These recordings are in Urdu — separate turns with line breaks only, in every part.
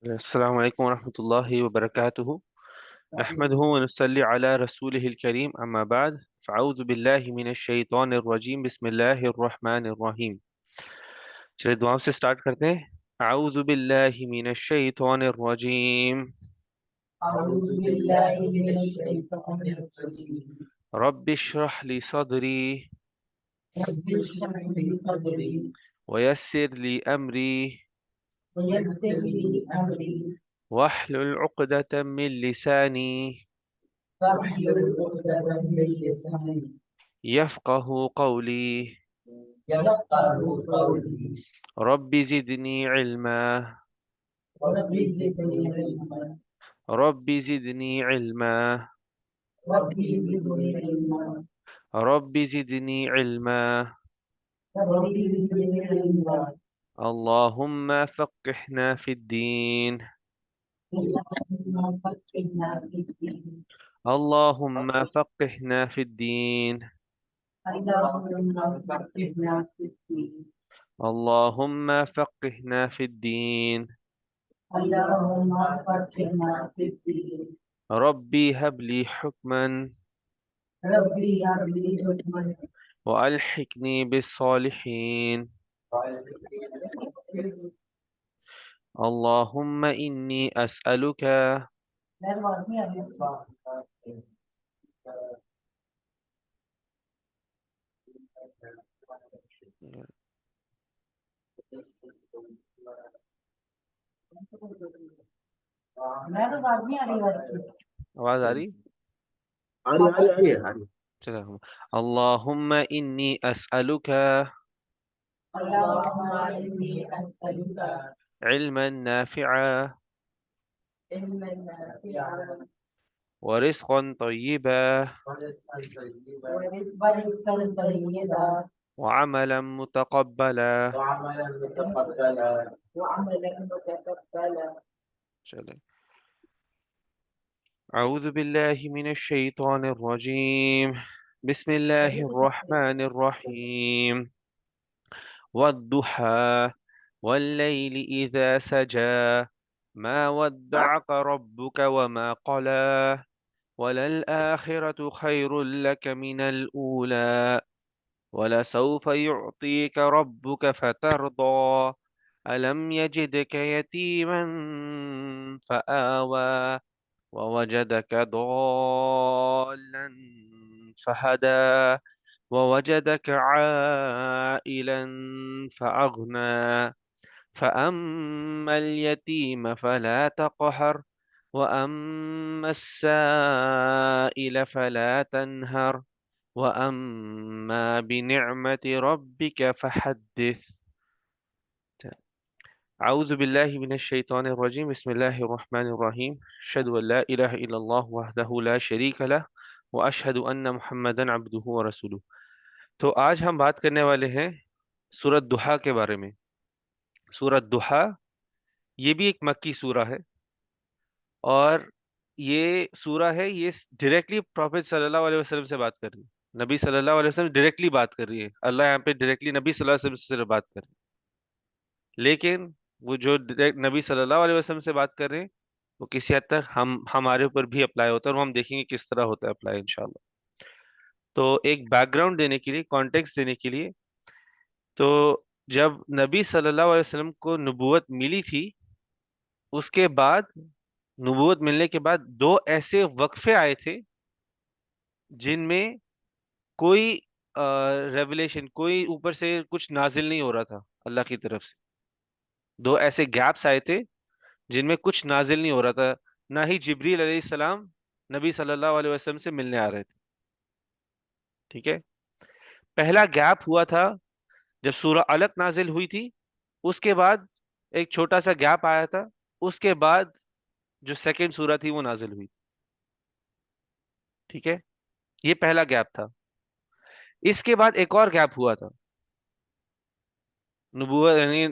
السلام علیکم ورحمۃ اللہ وبرکاتہ نحمده ونصلي على رسوله الكريم اما بعد فاعوذ باللہ من الشیطان الرجیم بسم اللہ الرحمن الرحیم. چلے دعاؤں سے سٹارٹ کرتے ہیں. اعوذ باللہ من الشیطان الرجیم
أعوذ بالله من الشيطان الرجيم.
رب اشرح لي صدری
رب اشرح لي صدري
ويسر لي امری
ويسر لي أمري
واحلل عقدة من لسانی
واحلل عقدة من لساني
يفقه قولی
يفقهوا قولي.
رب زدنی علما
رب زدني علما
رب زدنی علما
رب زدني علما
رب زدنی علما
رب زدني علما.
اللهم فقهنا في الدين
اللهم فقهنا في الدين.
اللهم فقهنا في الدين
اللهم فقهنا في الدين.
اللهم فقهنا في الدين
اللهم فقهنا في الدين.
ربي هب لي حكما
ربي هب لي حكما
وألحقني بالصالحين اللهم إني أسألك آواز آ رہی؟ چلو اللهم إني أسألك
اللهم إني أسألك
علما نافعا
علما نافعا
ورزقا طيبا
ورزقا طيبا
وعملا متقبلا.
وعملا متقبلا.
چلیں. اعوذ باللہ من الشیطان الرجیم بسم اللہ الرحمن الرحیم والضحى والليل إذا سجى ما ودعك ربك وما قلى وللآخرة خير لك من الأولى ولسوف يعطيك ربك فترضى ألم يجدك يتيما فآوى ووجدك ضالا فهدى ووجدك عائلا فأغنى فأما اليتيم فلا تقهر وأما السائل فلا تنهر وأما بنعمة ربك فحدث. اعوذ باللہ من الشیطان الرجیم بسم اللہ الرحمن الرحیم اشہد ان لا الہ الا اللہ وحدہ لا شریک لہ واشہد ان محمدا عبدہ ورسولہ. تو آج ہم بات کرنے والے ہیں سورۃ ضحیٰ کے بارے میں. سورۃ ضحیٰ یہ بھی ایک مکی سورہ ہے اور یہ سورہ ہے، یہ ڈائریکٹلی پروفیٹ صلی اللہ علیہ وسلم سے بات کر رہی ہے. نبی صلی اللہ علیہ وسلم ڈائریکٹلی بات کر رہی ہے. اللہ یہاں پہ ڈائریکٹلی نبی صلی اللہ علیہ وسلم سے بات کر رہی ہے، لیکن وہ جو نبی صلی اللہ علیہ وسلم سے بات کر رہے ہیں وہ کسی حد تک ہمارے اوپر بھی اپلائی ہوتا ہے، اور ہم دیکھیں گے کس طرح ہوتا ہے اپلائی انشاءاللہ. تو ایک بیک گراؤنڈ دینے کے لیے، کانٹیکسٹ دینے کے لیے، تو جب نبی صلی اللہ علیہ وسلم کو نبوت ملی تھی، اس کے بعد نبوت ملنے کے بعد دو ایسے وقفے آئے تھے جن میں کوئی ریولیشن، کوئی اوپر سے کچھ نازل نہیں ہو رہا تھا اللہ کی طرف سے. دو ایسے گیپس آئے تھے جن میں کچھ نازل نہیں ہو رہا تھا، نہ ہی جبریل علیہ السلام نبی صلی اللہ علیہ وسلم سے ملنے آ رہے تھے. ٹھیک ہے. پہلا گیپ ہوا تھا جب سورہ علق نازل ہوئی تھی، اس کے بعد ایک چھوٹا سا گیپ آیا تھا، اس کے بعد جو سیکنڈ سورہ تھی وہ نازل ہوئی. ٹھیک ہے، یہ پہلا گیپ تھا. اس کے بعد ایک اور گیپ ہوا تھا، نبوت یعنی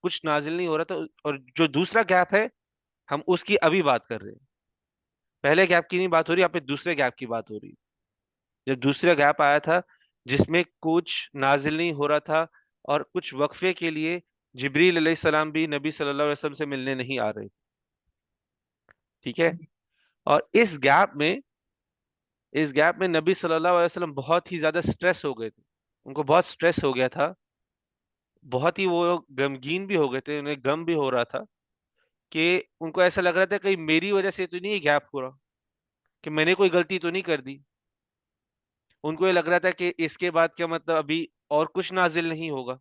کچھ نازل نہیں ہو رہا تھا، اور جو دوسرا گیپ ہے ہم اس کی ابھی بات کر رہے ہیں. پہلے گیپ کی نہیں بات ہو رہی، یہاں پہ دوسرے گیپ کی بات ہو رہی. جب دوسرا گیپ آیا تھا جس میں کچھ نازل نہیں ہو رہا تھا اور کچھ وقفے کے لیے جبریل علیہ السلام بھی نبی صلی اللہ علیہ وسلم سے ملنے نہیں آ رہے تھے. ٹھیک ہے. اور اس گیپ میں نبی صلی اللہ علیہ وسلم بہت ہی زیادہ سٹریس ہو گئے تھے. ان کو بہت سٹریس ہو گیا تھا, بہت ہی وہ غمگین بھی ہو گئے تھے, انہیں غم بھی ہو رہا تھا کہ ان کو ایسا لگ رہا تھا کہ میری وجہ سے تو نہیں یہ گیپ ہو رہا, کہ میں نے کوئی غلطی تو نہیں کر دی. ان کو یہ لگ رہا تھا کہ اس کے بعد کیا مطلب ابھی اور کچھ نازل نہیں ہوگا.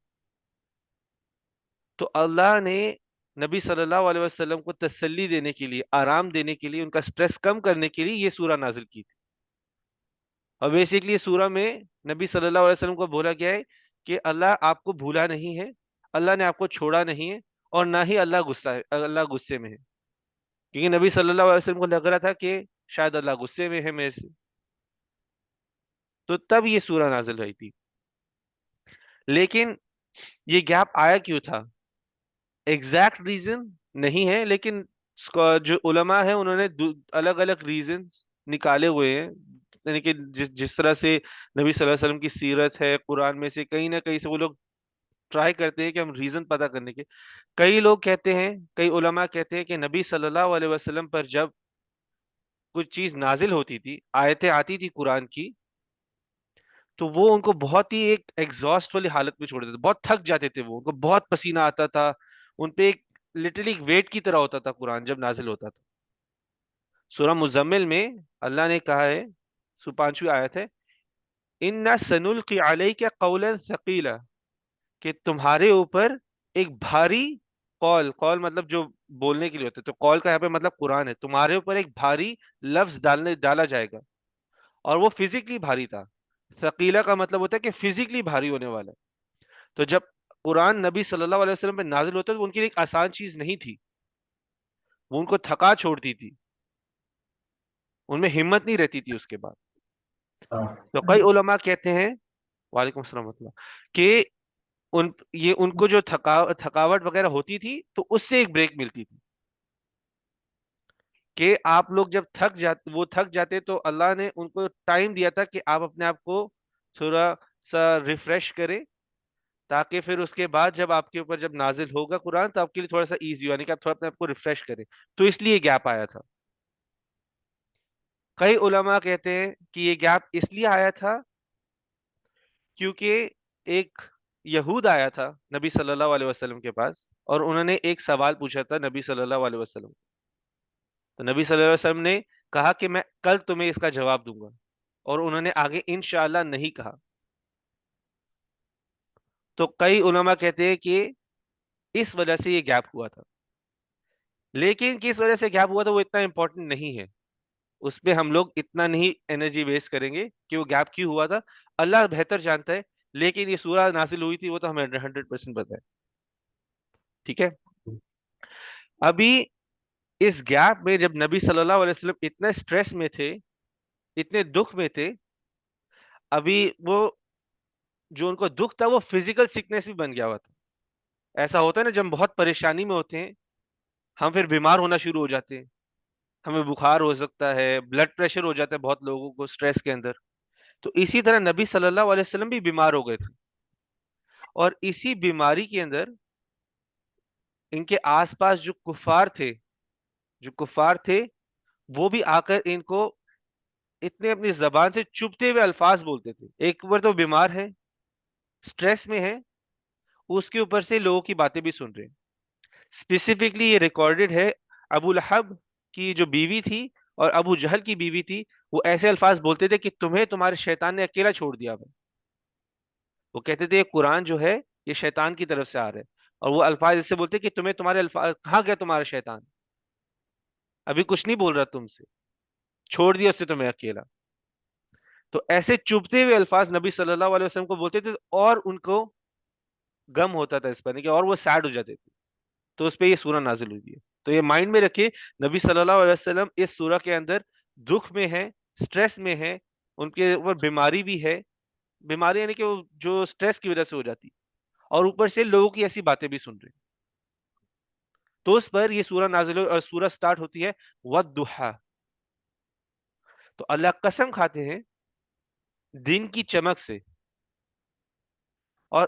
تو اللہ نے نبی صلی اللہ علیہ وسلم کو تسلی دینے کے لیے, آرام دینے کے لیے, ان کا سٹریس کم کرنے کے لیے یہ سورہ نازل کی تھی. اور بیسیکلی سورہ میں نبی صلی اللہ علیہ وسلم کو بولا گیا ہے کہ اللہ آپ کو بھولا نہیں ہے, اللہ نے آپ کو چھوڑا نہیں ہے, اور نہ ہی اللہ غصے میں ہے. کیونکہ نبی صلی اللہ علیہ وسلم کو لگ رہا تھا کہ شاید اللہ غصے میں ہے میرے سے, تو تب یہ سورہ نازل ہوئی تھی. لیکن یہ گیپ آیا کیوں تھا, ایگزیکٹ ریزن نہیں ہے, لیکن جو علماء ہیں انہوں نے الگ الگ ریزنز نکالے ہوئے ہیں. یعنی کہ جس طرح سے نبی صلی اللہ علیہ وسلم کی سیرت ہے, قرآن میں سے کہیں نہ کہیں سے وہ لوگ ٹرائی کرتے ہیں کہ ہم ریزن پتہ کرنے کے. کئی لوگ کہتے ہیں, کئی علماء کہتے ہیں کہ نبی صلی اللہ علیہ وسلم پر جب کچھ چیز نازل ہوتی تھی, آیتیں آتی تھی قرآن کی, تو وہ ان کو بہت ہی ایک ایگزاسٹ والی حالت میں چھوڑ دیتے تھے, بہت تھک جاتے تھے, وہ ان کو بہت پسینہ آتا تھا, ان پہ ایک لٹرلی ویٹ کی طرح ہوتا تھا قرآن جب نازل ہوتا تھا. سورہ مزمل میں اللہ نے کہا ہے, 5ویں آیت ہے, اِنَّا سَنُلْقِي عَلَيْكَ قَوْلًا ثَقِيلًا, کہ تمہارے اوپر ایک بھاری قول مطلب جو بولنے کے لیے ہوتا ہے, تو قول کا یہاں پہ مطلب قرآن ہے, تمہارے اوپر ایک بھاری لفظ ڈالا جائے گا, اور وہ فزیکلی بھاری تھا. ثقیلہ کا مطلب ہوتا ہے کہ فزیکلی بھاری ہونے والا. تو جب قرآن نبی صلی اللہ علیہ وسلم پہ نازل ہوتا ہے تو ان کے لیے ایک آسان چیز نہیں تھی, وہ ان کو تھکا چھوڑتی تھی, ان میں ہمت نہیں رہتی تھی اس کے بعد. تو کئی علماء کہتے ہیں, وعلیکم السلام ورحمۃ اللہ, کہ ان کو جو تھکاوٹ وغیرہ ہوتی تھی تو اس سے ایک بریک ملتی تھی, کہ آپ لوگ جب وہ تھک جاتے تو اللہ نے ان کو ٹائم دیا تھا کہ آپ اپنے آپ کو تھوڑا سا ریفریش کریں, تاکہ پھر اس کے بعد جب آپ کے اوپر جب نازل ہوگا قرآن تو آپ کے لیے تھوڑا سا ایزی ہو, یعنی کہ آپ تھوڑا اپنے آپ کو ریفریش کریں. تو اس لیے گیپ آیا تھا. کئی علماء کہتے ہیں کہ یہ گیپ اس لیے آیا تھا کیونکہ ایک یہود آیا تھا نبی صلی اللہ علیہ وسلم کے پاس, اور انہوں نے ایک سوال پوچھا تھا نبی صلی اللہ علیہ وسلم. تو نبی صلی اللہ علیہ وسلم نے کہا کہ میں کل تمہیں اس کا جواب دوں گا, اور انہوں نے آگے انشاءاللہ نہیں کہا. تو کئی علماء کہتے ہیں کہ اس وجہ سے یہ گیپ ہوا تھا, لیکن کس وجہ سے گیپ ہوا تھا وہ اتنا امپورٹنٹ نہیں ہے, اس پہ ہم لوگ اتنا نہیں انرجی ویسٹ کریں گے کہ وہ گیپ کیوں ہوا تھا, اللہ بہتر جانتا ہے. لیکن یہ سورہ نازل ہوئی تھی وہ تو ہمیں 100% پتہ ہے. ٹھیک ہے. ابھی اس گیپ میں جب نبی صلی اللہ علیہ وسلم اتنے سٹریس میں تھے, اتنے دکھ میں تھے, ابھی وہ جو ان کو دکھ تھا وہ فزیکل سکنس بھی بن گیا ہوا تھا. ایسا ہوتا ہے نا جب ہم بہت پریشانی میں ہوتے ہیں ہم پھر بیمار ہونا شروع ہو جاتے ہیں, ہمیں بخار ہو سکتا ہے, بلڈ پریشر ہو جاتا ہے بہت لوگوں کو سٹریس کے اندر. تو اسی طرح نبی صلی اللہ علیہ وسلم بھی بیمار ہو گئے تھے, اور اسی بیماری کے اندر ان کے آس پاس جو کفار تھے وہ بھی آ کر ان کو اتنے اپنی زبان سے چبھتے ہوئے الفاظ بولتے تھے. ایک اوپر تو بیمار ہے, سٹریس میں ہے, اس کے اوپر سے لوگوں کی باتیں بھی سن رہے ہیں. اسپیسیفکلی یہ ریکارڈڈ ہے, ابو لہب کی جو بیوی تھی اور ابو جہل کی بیوی تھی, وہ ایسے الفاظ بولتے تھے کہ تمہیں تمہارے شیطان نے اکیلا چھوڑ دیا. وہ کہتے تھے یہ قرآن جو ہے یہ شیطان کی طرف سے آ رہا ہے, اور وہ الفاظ ایسے بولتے کہ تمہیں تمہارے الفاظ کہاں گیا تمہارا شیطان, ابھی کچھ نہیں بول رہا تم سے, چھوڑ دیا اس نے تمہیں اکیلا. تو ایسے چبھتے ہوئے الفاظ نبی صلی اللہ علیہ وسلم کو بولتے تھے, اور ان کو غم ہوتا تھا اس پر, کہ اور وہ سیڈ ہو جاتے تھے. تو اس پہ یہ سورہ نازل ہوئی ہے. تو یہ مائنڈ میں رکھیے, نبی صلی اللہ علیہ وسلم اس سورہ کے اندر دکھ میں ہے, سٹریس میں ہے, ان کے اوپر بیماری بھی ہے, بیماری یعنی کہ وہ جو سٹریس کی وجہ سے ہو جاتی, اور اوپر سے لوگوں کی ایسی باتیں بھی سن رہے. تو اس پر یہ سورہ نازل ہوئی, اور سورہ سٹارٹ ہوتی ہے والضحیٰ. تو اللہ قسم کھاتے ہیں دن کی چمک سے, اور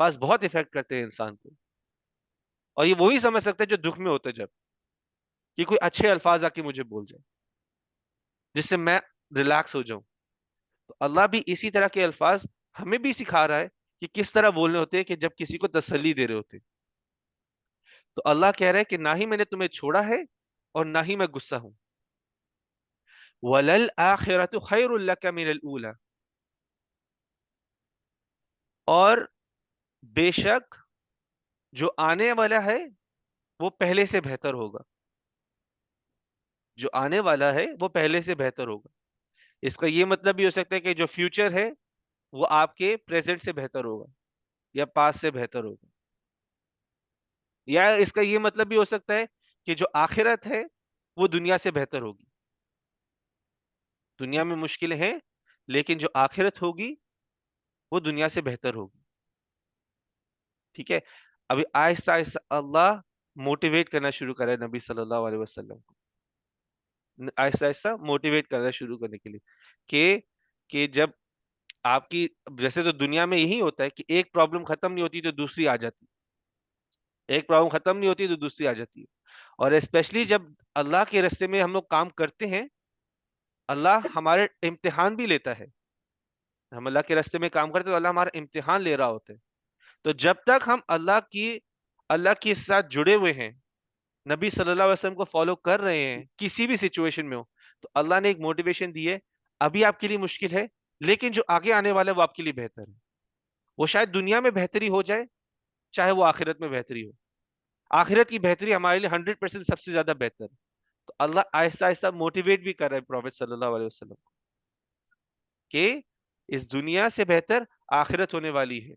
الفاظ بہت افیکٹ کرتے ہیں انسان کو، اور یہ وہی سمجھ سکتے ہیں جو دکھ میں ہوتے ہیں، جب کہ کوئی اچھے الفاظ آ کے مجھے بول جائے جس سے میں ریلیکس ہو جاؤں. تو اللہ بھی اسی طرح کے الفاظ ہمیں بھی سکھا رہا ہے کہ کس طرح بولنے ہوتے ہیں کہ جب کسی کو تسلی دے رہے ہوتے ہیں. تو اللہ کہہ رہا ہے کہ نہ ہی میں نے تمہیں چھوڑا ہے اور نہ ہی میں غصہ ہوں. وَلَلْآخِرَةُ خَيْرٌ لَكَ مِنَ الْأُولَى، اور بے شک جو آنے والا ہے وہ پہلے سے بہتر ہوگا. جو آنے والا ہے وہ پہلے سے بہتر ہوگا. اس کا یہ مطلب بھی ہو سکتا ہے کہ جو فیوچر ہے وہ آپ کے پریزنٹ سے بہتر ہوگا یا پاس سے بہتر ہوگا. یا اس کا یہ مطلب بھی ہو سکتا ہے کہ جو آخرت ہے وہ دنیا سے بہتر ہوگی. دنیا میں مشکلیں ہیں لیکن جو آخرت ہوگی وہ دنیا سے بہتر ہوگی. ٹھیک ہے. ابھی آہستہ آہستہ اللہ موٹیویٹ کرنا شروع کرے نبی صلی اللہ علیہ وسلم کو، آہستہ آہستہ موٹیویٹ کرنا شروع کرنے کے لیے کہ جب آپ کی، جیسے تو دنیا میں یہی ہوتا ہے کہ ایک پرابلم ختم نہیں ہوتی تو دوسری آ جاتی، ایک پرابلم ختم نہیں ہوتی تو دوسری آ جاتی ہے. اور اسپیشلی جب اللہ کے راستے میں ہم لوگ کام کرتے ہیں، اللہ ہمارے امتحان بھی لیتا ہے. ہم اللہ کے راستے میں کام کرتے ہیں تو اللہ ہمارا امتحان لے رہا ہوتا ہے. تو جب تک ہم اللہ کے ساتھ جڑے ہوئے ہیں، نبی صلی اللہ علیہ وسلم کو فالو کر رہے ہیں کسی بھی سچویشن میں ہو، تو اللہ نے ایک موٹیویشن دی ہے. ابھی آپ کے لیے مشکل ہے لیکن جو آگے آنے والا ہے وہ آپ کے لیے بہتر ہے. وہ شاید دنیا میں بہتری ہو جائے چاہے وہ آخرت میں بہتری ہو. آخرت کی بہتری ہمارے لیے 100% سب سے زیادہ بہتر ہے. تو اللہ آہستہ آہستہ موٹیویٹ بھی کر رہا ہے پروفیٹ صلی اللہ علیہ وسلم کو کہ اس دنیا سے بہتر آخرت ہونے والی ہے.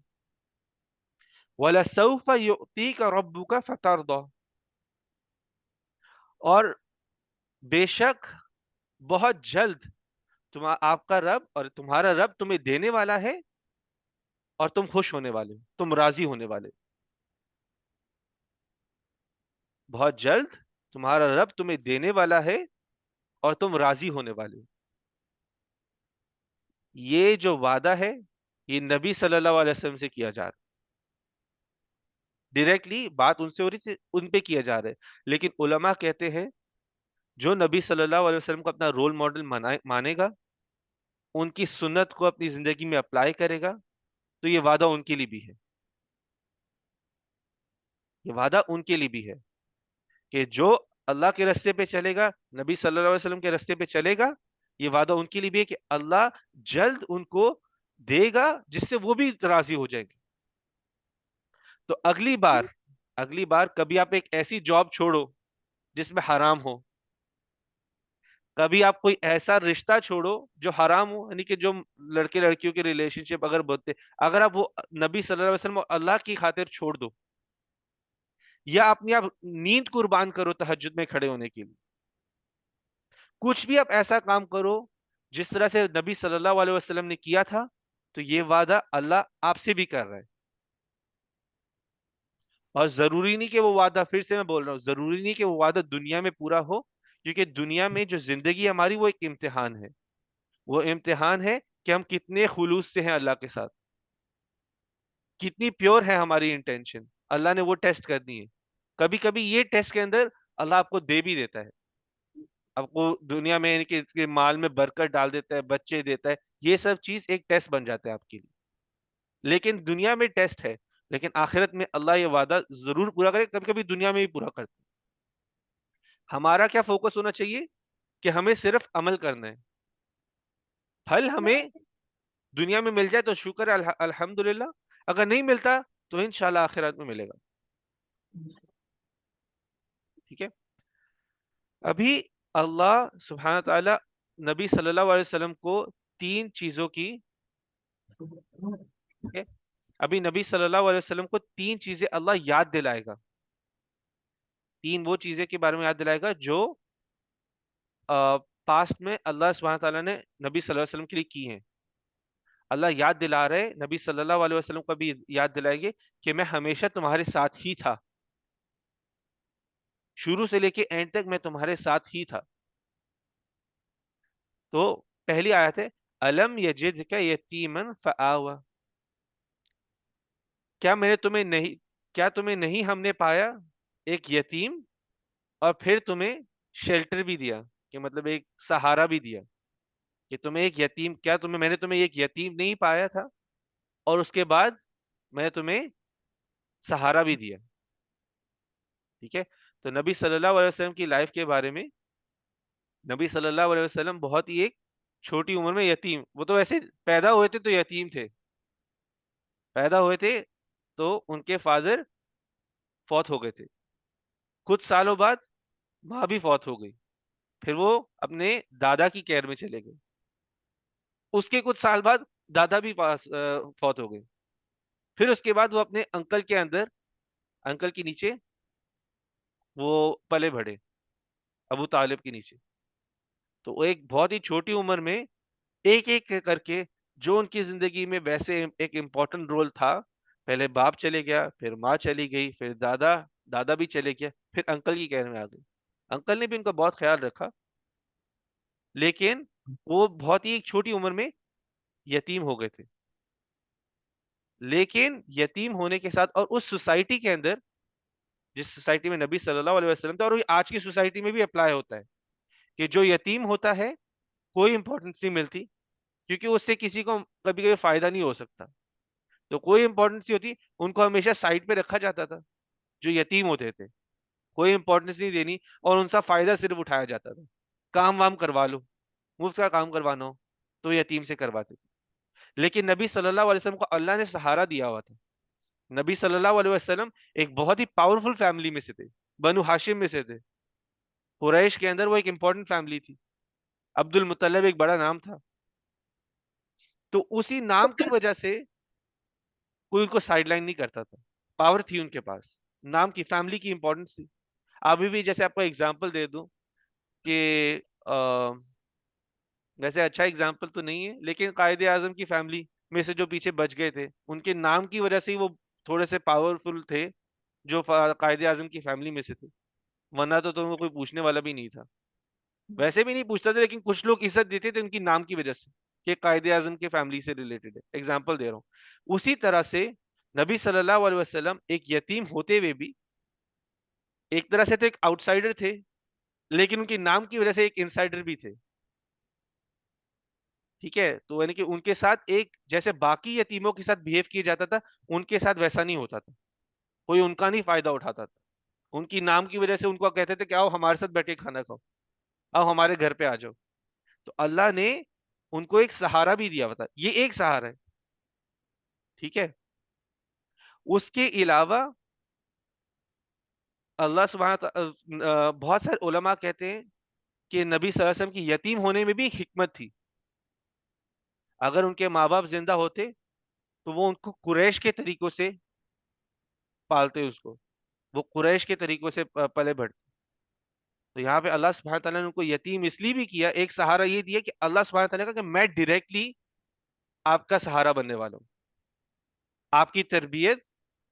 وَلَسَوْفَ يُعْطِيكَ رَبُّكَ فَتَرْضَىٰ، اور بے شک بہت جلد آپ کا رب اور تمہارا رب تمہیں دینے والا ہے اور تم خوش ہونے والے، تم راضی ہونے والے. بہت جلد تمہارا رب تمہیں دینے والا ہے اور تم راضی ہونے والے. یہ جو وعدہ ہے یہ نبی صلی اللہ علیہ وسلم سے کیا جا رہا ہے. ڈائریکٹلی بات ان سے ہو رہی تھی، ان پہ کیا جا رہا ہے. لیکن علماء کہتے ہیں جو نبی صلی اللہ علیہ وسلم کو اپنا رول ماڈل مانے گا، ان کی سنت کو اپنی زندگی میں اپلائی کرے گا، تو یہ وعدہ ان کے لیے بھی ہے. یہ وعدہ ان کے لیے بھی ہے کہ جو اللہ کے راستے پہ چلے گا، نبی صلی اللہ علیہ وسلم کے راستے پہ چلے گا، یہ وعدہ ان کے لیے بھی ہے کہ اللہ جلد ان کو دے گا جس سے وہ بھی راضی ہو جائیں گے. تو اگلی بار کبھی آپ ایک ایسی جاب چھوڑو جس میں حرام ہو، کبھی آپ کوئی ایسا رشتہ چھوڑو جو حرام ہو، یعنی کہ جو لڑکے لڑکیوں کے ریلیشن شپ اگر آپ وہ نبی صلی اللہ علیہ وسلم اور اللہ کی خاطر چھوڑ دو، یا اپنی آپ نیند قربان کرو تہجد میں کھڑے ہونے کے لیے، کچھ بھی آپ ایسا کام کرو جس طرح سے نبی صلی اللہ علیہ وسلم نے کیا تھا، تو یہ وعدہ اللہ آپ سے بھی کر رہا ہے. اور ضروری نہیں کہ وہ وعدہ، پھر سے میں بول رہا ہوں، ضروری نہیں کہ وہ وعدہ دنیا میں پورا ہو، کیونکہ دنیا میں جو زندگی ہماری وہ ایک امتحان ہے. وہ امتحان ہے کہ ہم کتنے خلوص سے ہیں اللہ کے ساتھ، کتنی پیور ہے ہماری انٹینشن. اللہ نے وہ ٹیسٹ کرنی ہے. کبھی کبھی یہ ٹیسٹ کے اندر اللہ آپ کو دے بھی دیتا ہے، آپ کو دنیا میں یعنی کہ مال میں برکت ڈال دیتا ہے، بچے دیتا ہے. یہ سب چیز ایک ٹیسٹ بن جاتا ہے آپ کے لیے. لیکن دنیا میں ٹیسٹ ہے، لیکن آخرت میں اللہ یہ وعدہ ضرور پورا کرے. کبھی کبھی دنیا میں بھی پورا کرتا ہے. ہمارا کیا فوکس ہونا چاہیے کہ ہمیں صرف عمل کرنا ہے. پھل ہمیں دنیا میں مل جائے تو شکر ہے، الحمدللہ. اگر نہیں ملتا تو انشاءاللہ آخرت میں ملے گا. ٹھیک ہے. ابھی اللہ سبحانہ تعالی نبی صلی اللہ علیہ وسلم کو تین چیزوں کی، ٹھیک ہے، ابھی نبی صلی اللہ علیہ وسلم کو تین چیزیں اللہ یاد دلائے گا. تین وہ چیزیں کے بارے میں یاد دلائے گا جو پاسٹ میں اللہ سبحانہ تعالیٰ نے نبی صلی اللہ علیہ وسلم کے لیے کی ہیں. اللہ یاد دلا رہے نبی صلی اللہ علیہ وسلم کو بھی یاد دلائیں گے کہ میں ہمیشہ تمہارے ساتھ ہی تھا، شروع سے لے کے اینڈ تک میں تمہارے ساتھ ہی تھا. تو پہلی آیت ہے الم یجدک یتیما فآوی. کیا تمہیں نہیں ہم نے پایا ایک یتیم اور پھر تمہیں شیلٹر بھی دیا، کہ مطلب ایک سہارا بھی دیا، کہ تمہیں ایک یتیم، میں نے تمہیں ایک یتیم نہیں پایا تھا اور اس کے بعد میں نے تمہیں سہارا بھی دیا. ٹھیک ہے. تو نبی صلی اللہ علیہ وسلم کی لائف کے بارے میں، نبی صلی اللہ علیہ وسلم بہت ہی ایک چھوٹی عمر میں یتیم، وہ تو ویسے پیدا ہوئے تھے تو یتیم تھے، پیدا ہوئے تھے تو ان کے فادر فوت ہو گئے تھے، کچھ سالوں بعد ماں بھی فوت ہو گئی، پھر وہ اپنے دادا کی کیئر میں چلے گئے، اس کے کچھ سال بعد دادا بھی فوت ہو گئے، پھر اس کے بعد وہ اپنے انکل کے نیچے وہ پلے بڑھے، ابو طالب کے نیچے. تو وہ ایک بہت ہی چھوٹی عمر میں ایک ایک کر کے جو ان کی زندگی میں ویسے ایک امپورٹنٹ رول تھا، پہلے باپ چلے گیا، پھر ماں چلی گئی، پھر دادا بھی چلے گیا، پھر انکل کی کیئر میں آ گئی. انکل نے بھی ان کا بہت خیال رکھا، لیکن وہ بہت ہی ایک چھوٹی عمر میں یتیم ہو گئے تھے. لیکن یتیم ہونے کے ساتھ اور اس سوسائٹی کے اندر، جس سوسائٹی میں نبی صلی اللہ علیہ وسلم تھا، اور آج کی سوسائٹی میں بھی اپلائی ہوتا ہے، کہ جو یتیم ہوتا ہے کوئی امپورٹنس نہیں ملتی، کیونکہ اس سے کسی کو کبھی کبھی فائدہ نہیں ہو سکتا، تو کوئی امپورٹنس نہیں ہوتی، ان کو ہمیشہ سائڈ پہ رکھا جاتا تھا. جو یتیم ہوتے تھے کوئی امپورٹنس نہیں دینی، اور ان کا فائدہ صرف اٹھایا جاتا تھا. کام وام کروا لو، مفت کا کام کروانا ہو تو یتیم سے کرواتے تھے. لیکن نبی صلی اللہ علیہ وسلم کو اللہ نے سہارا دیا ہوا تھا. نبی صلی اللہ علیہ وسلم ایک بہت ہی پاورفل فیملی میں سے تھے، بنو ہاشم میں سے تھے، قریش کے اندر وہ ایک امپورٹنٹ فیملی تھی. عبد المطلب ایک بڑا نام تھا، تو اسی نام کی وجہ سے کوئی ان کو سائڈ لائن نہیں کرتا تھا، پاور تھی ان کے پاس، نام کی، فیملی کی امپورٹنس تھی. ابھی بھی جیسے آپ کو ایگزامپل دے دوں کہ ویسے اچھا ایگزامپل تو نہیں ہے، لیکن قائد اعظم کی فیملی میں سے جو پیچھے بچ گئے تھے، ان کے نام کی وجہ سے ہی وہ تھوڑے سے پاورفل تھے، جو قائد اعظم کی فیملی میں سے تھے، ورنہ تو ان کو کوئی پوچھنے والا بھی نہیں تھا. ویسے بھی نہیں پوچھتا تھا، لیکن کچھ لوگ عزت دیتے تھے ان کی نام کی وجہ سے، کہ قائد اعظم کے فیملی سے ریلیٹڈ ہے. ایگزامپل دے رہا ہوں. اسی طرح سے نبی صلی اللہ علیہ وسلم ایک یتیم ہوتے ہوئے بھی ایک طرح سے تو ایک آؤٹ سائڈر تھے، لیکن ان کی نام کی وجہ سے ایک انسائڈر بھی تھے. ٹھیک ہے. تو یعنی کہ ان کے ساتھ ایک جیسے باقی یتیموں کے ساتھ بہیو کیا جاتا تھا، ان کے ساتھ ویسا نہیں ہوتا تھا، کوئی ان کا نہیں فائدہ اٹھاتا تھا. ان کی نام کی وجہ سے ان کو کہتے تھے کہ آؤ ہمارے ساتھ بیٹھے کھانا کھاؤ، آؤ ہمارے گھر پہ آ جاؤ. تو اللہ نے ان کو ایک سہارا بھی دیا ہوا تھا، یہ ایک سہارا ہے. ٹھیک ہے. اس کے علاوہ اللہ سبحانہ بہت سارے علماء کہتے ہیں کہ نبی صلی اللہ علیہ وسلم کی یتیم ہونے میں بھی ایک حکمت تھی. اگر ان کے ماں باپ زندہ ہوتے تو وہ ان کو قریش کے طریقوں سے پالتے، اس کو وہ قریش کے طریقوں سے پلے بڑھتے. تو یہاں پہ اللہ سبحانہ تعالیٰ نے ان کو یتیم اس لیے بھی کیا، ایک سہارا یہ دیا کہ اللہ سبحانہ تعالیٰ کا کہ میں ڈائریکٹلی آپ کا سہارا بننے والا ہوں، آپ کی تربیت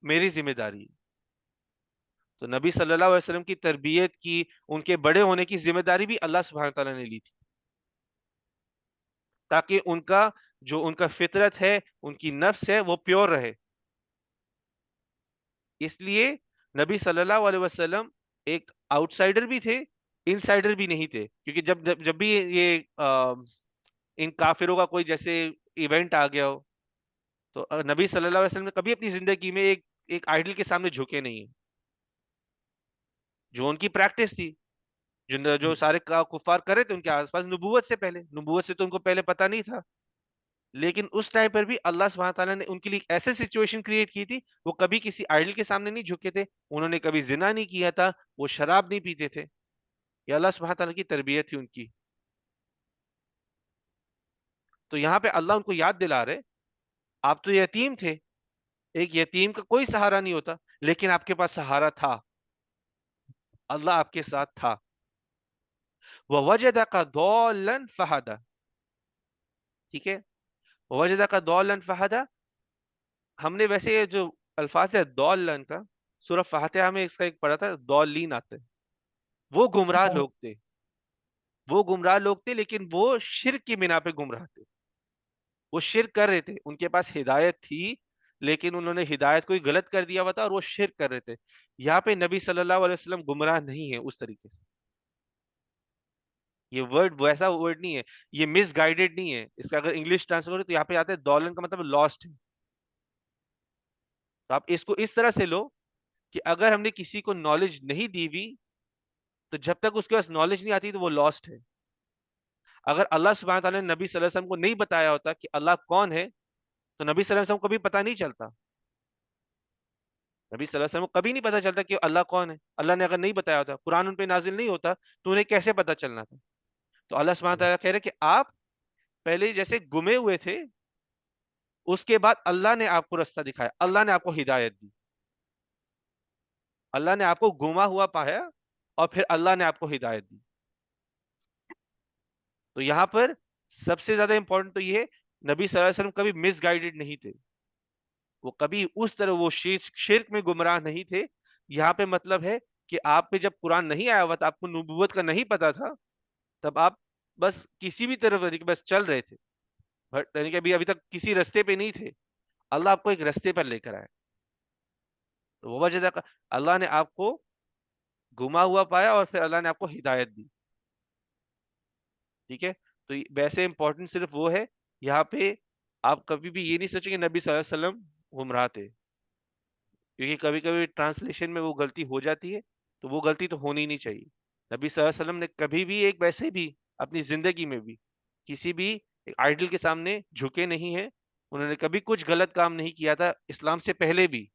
میری ذمہ داری ہے. تو نبی صلی اللہ علیہ وسلم کی تربیت کی، ان کے بڑے ہونے کی ذمہ داری بھی اللہ سبحانہ تعالیٰ نے لی تھی، تاکہ ان کا فطرت ہے، ان کی نفس ہے، وہ پیور رہے. اس لیے نبی صلی اللہ علیہ وسلم ایک آؤٹ سائڈر بھی تھے، ان سائڈر بھی نہیں تھے. کیونکہ جب بھی یہ ان کافروں کا کوئی جیسے ایونٹ آ گیا ہو، تو نبی صلی اللہ علیہ وسلم نے کبھی اپنی زندگی میں ایک آئیڈل کے سامنے جھکے نہیں ہیں. جو ان کی پریکٹس تھی، جو سارے کفار کر رہے تھے ان کے آس پاس، نبوت سے تو ان کو پہلے پتہ نہیں تھا، لیکن اس ٹائم پر بھی اللہ سبحانہ تعالیٰ نے ان کے لیے ایسے سچویشن کریٹ کی تھی، وہ کبھی کسی آئیڈل کے سامنے نہیں جھکے تھے، انہوں نے کبھی زنا نہیں کیا تھا، وہ شراب نہیں پیتے تھے. یہ اللہ سبحانہ تعالیٰ کی تربیت تھی ان کی. تو یہاں پہ اللہ ان کو یاد دلا رہے، آپ تو یتیم تھے، ایک یتیم کا کوئی سہارا نہیں ہوتا، لیکن آپ کے پاس سہارا تھا، اللہ آپ کے ساتھ تھا. وَوَجَدَكَ ضَالًّا فَهَدَى. ٹھیک ہے. وَوَجَدَكَ ضَالًّا فَهَدَى، ہم نے ویسے یہ جو الفاظ ہے ضالًّا کا، سورہ فاتحہ میں اس کا ایک پڑھا تھا، ضالین آتے ہیں، وہ گمراہ لوگ تھے، لیکن وہ شرک کی بنا پہ گمراہ تھے، وہ شرک کر رہے تھے، ان کے پاس ہدایت تھی لیکن انہوں نے ہدایت کو ہی غلط کر دیا ہوا تھا اور وہ شرک کر رہے تھے. یہاں پہ نبی صلی اللہ علیہ وسلم گمراہ نہیں ہے اس طریقے سے. یہ ورڈ ویسا ورڈ نہیں ہے, یہ مس گائیڈیڈ نہیں ہے. اس کا اگر انگلش ٹرانسفر کرو تو یہاں پہ آتا ہے دولن کا مطلب لاسٹ ہے. تو آپ اس کو اس طرح سے لو کہ اگر ہم نے کسی کو نالج نہیں دی ہوئی تو جب تک اس کے پاس نالج نہیں آتی تو وہ لاسٹ ہے. اگر اللہ سبحانہ تعالیٰ نے نبی صلی اللہ علیہ وسلم کو نہیں بتایا ہوتا کہ اللہ کون ہے تو نبی صلی اللہ علیہ وسلم کو کبھی پتہ نہیں چلتا. نبی صلی اللہ علیہ وسلم کو کبھی نہیں پتہ چلتا کہ اللہ کون ہے. اللہ نے اگر نہیں بتایا ہوتا, قرآن ان پہ نازل نہیں ہوتا, تو انہیں کیسے پتہ چلنا تھا. تو اللہ سبحانہ تعالیٰ کہہ رہے کہ آپ پہلے جیسے گمے ہوئے تھے, اس کے بعد اللہ نے آپ کو راستہ دکھایا, اللہ نے آپ کو ہدایت دی. اللہ نے آپ کو گما ہوا پایا اور پھر اللہ نے آپ کو ہدایت دی. تو یہاں پر سب سے زیادہ امپورٹنٹ تو یہ ہے, نبی صلی اللہ علیہ وسلم کبھی مس گائیڈڈ نہیں تھے, وہ کبھی اس طرح وہ شرک میں گمراہ نہیں تھے. یہاں پہ مطلب ہے کہ آپ پہ جب قرآن نہیں آیا ہوا تھا, آپ کو نبوت کا نہیں پتا تھا, تب آپ بس کسی بھی طرف بس چل رہے تھے, یعنی کہ ابھی تک کسی رستے پہ نہیں تھے. اللہ آپ کو ایک رستے پر لے کر آئے. تو وہ وجہ اللہ نے آپ کو گما ہوا پایا اور پھر اللہ نے آپ کو ہدایت دی. ٹھیک ہے, تو ویسے امپورٹنٹ صرف وہ ہے. یہاں پہ آپ کبھی بھی یہ نہیں سوچیں کہ نبی صلی اللہ علیہ وسلم گمراہ تھے, کیونکہ کبھی کبھی ٹرانسلیشن میں وہ غلطی ہو جاتی ہے, تو وہ غلطی تو ہونی نہیں چاہیے. نبی صلی اللہ علیہ وسلم نے کبھی بھی ایک ویسے بھی اپنی زندگی میں بھی کسی بھی آئیڈل کے سامنے جھکے نہیں ہیں. انہوں نے کبھی کچھ غلط کام نہیں کیا تھا اسلام سے پہلے بھی,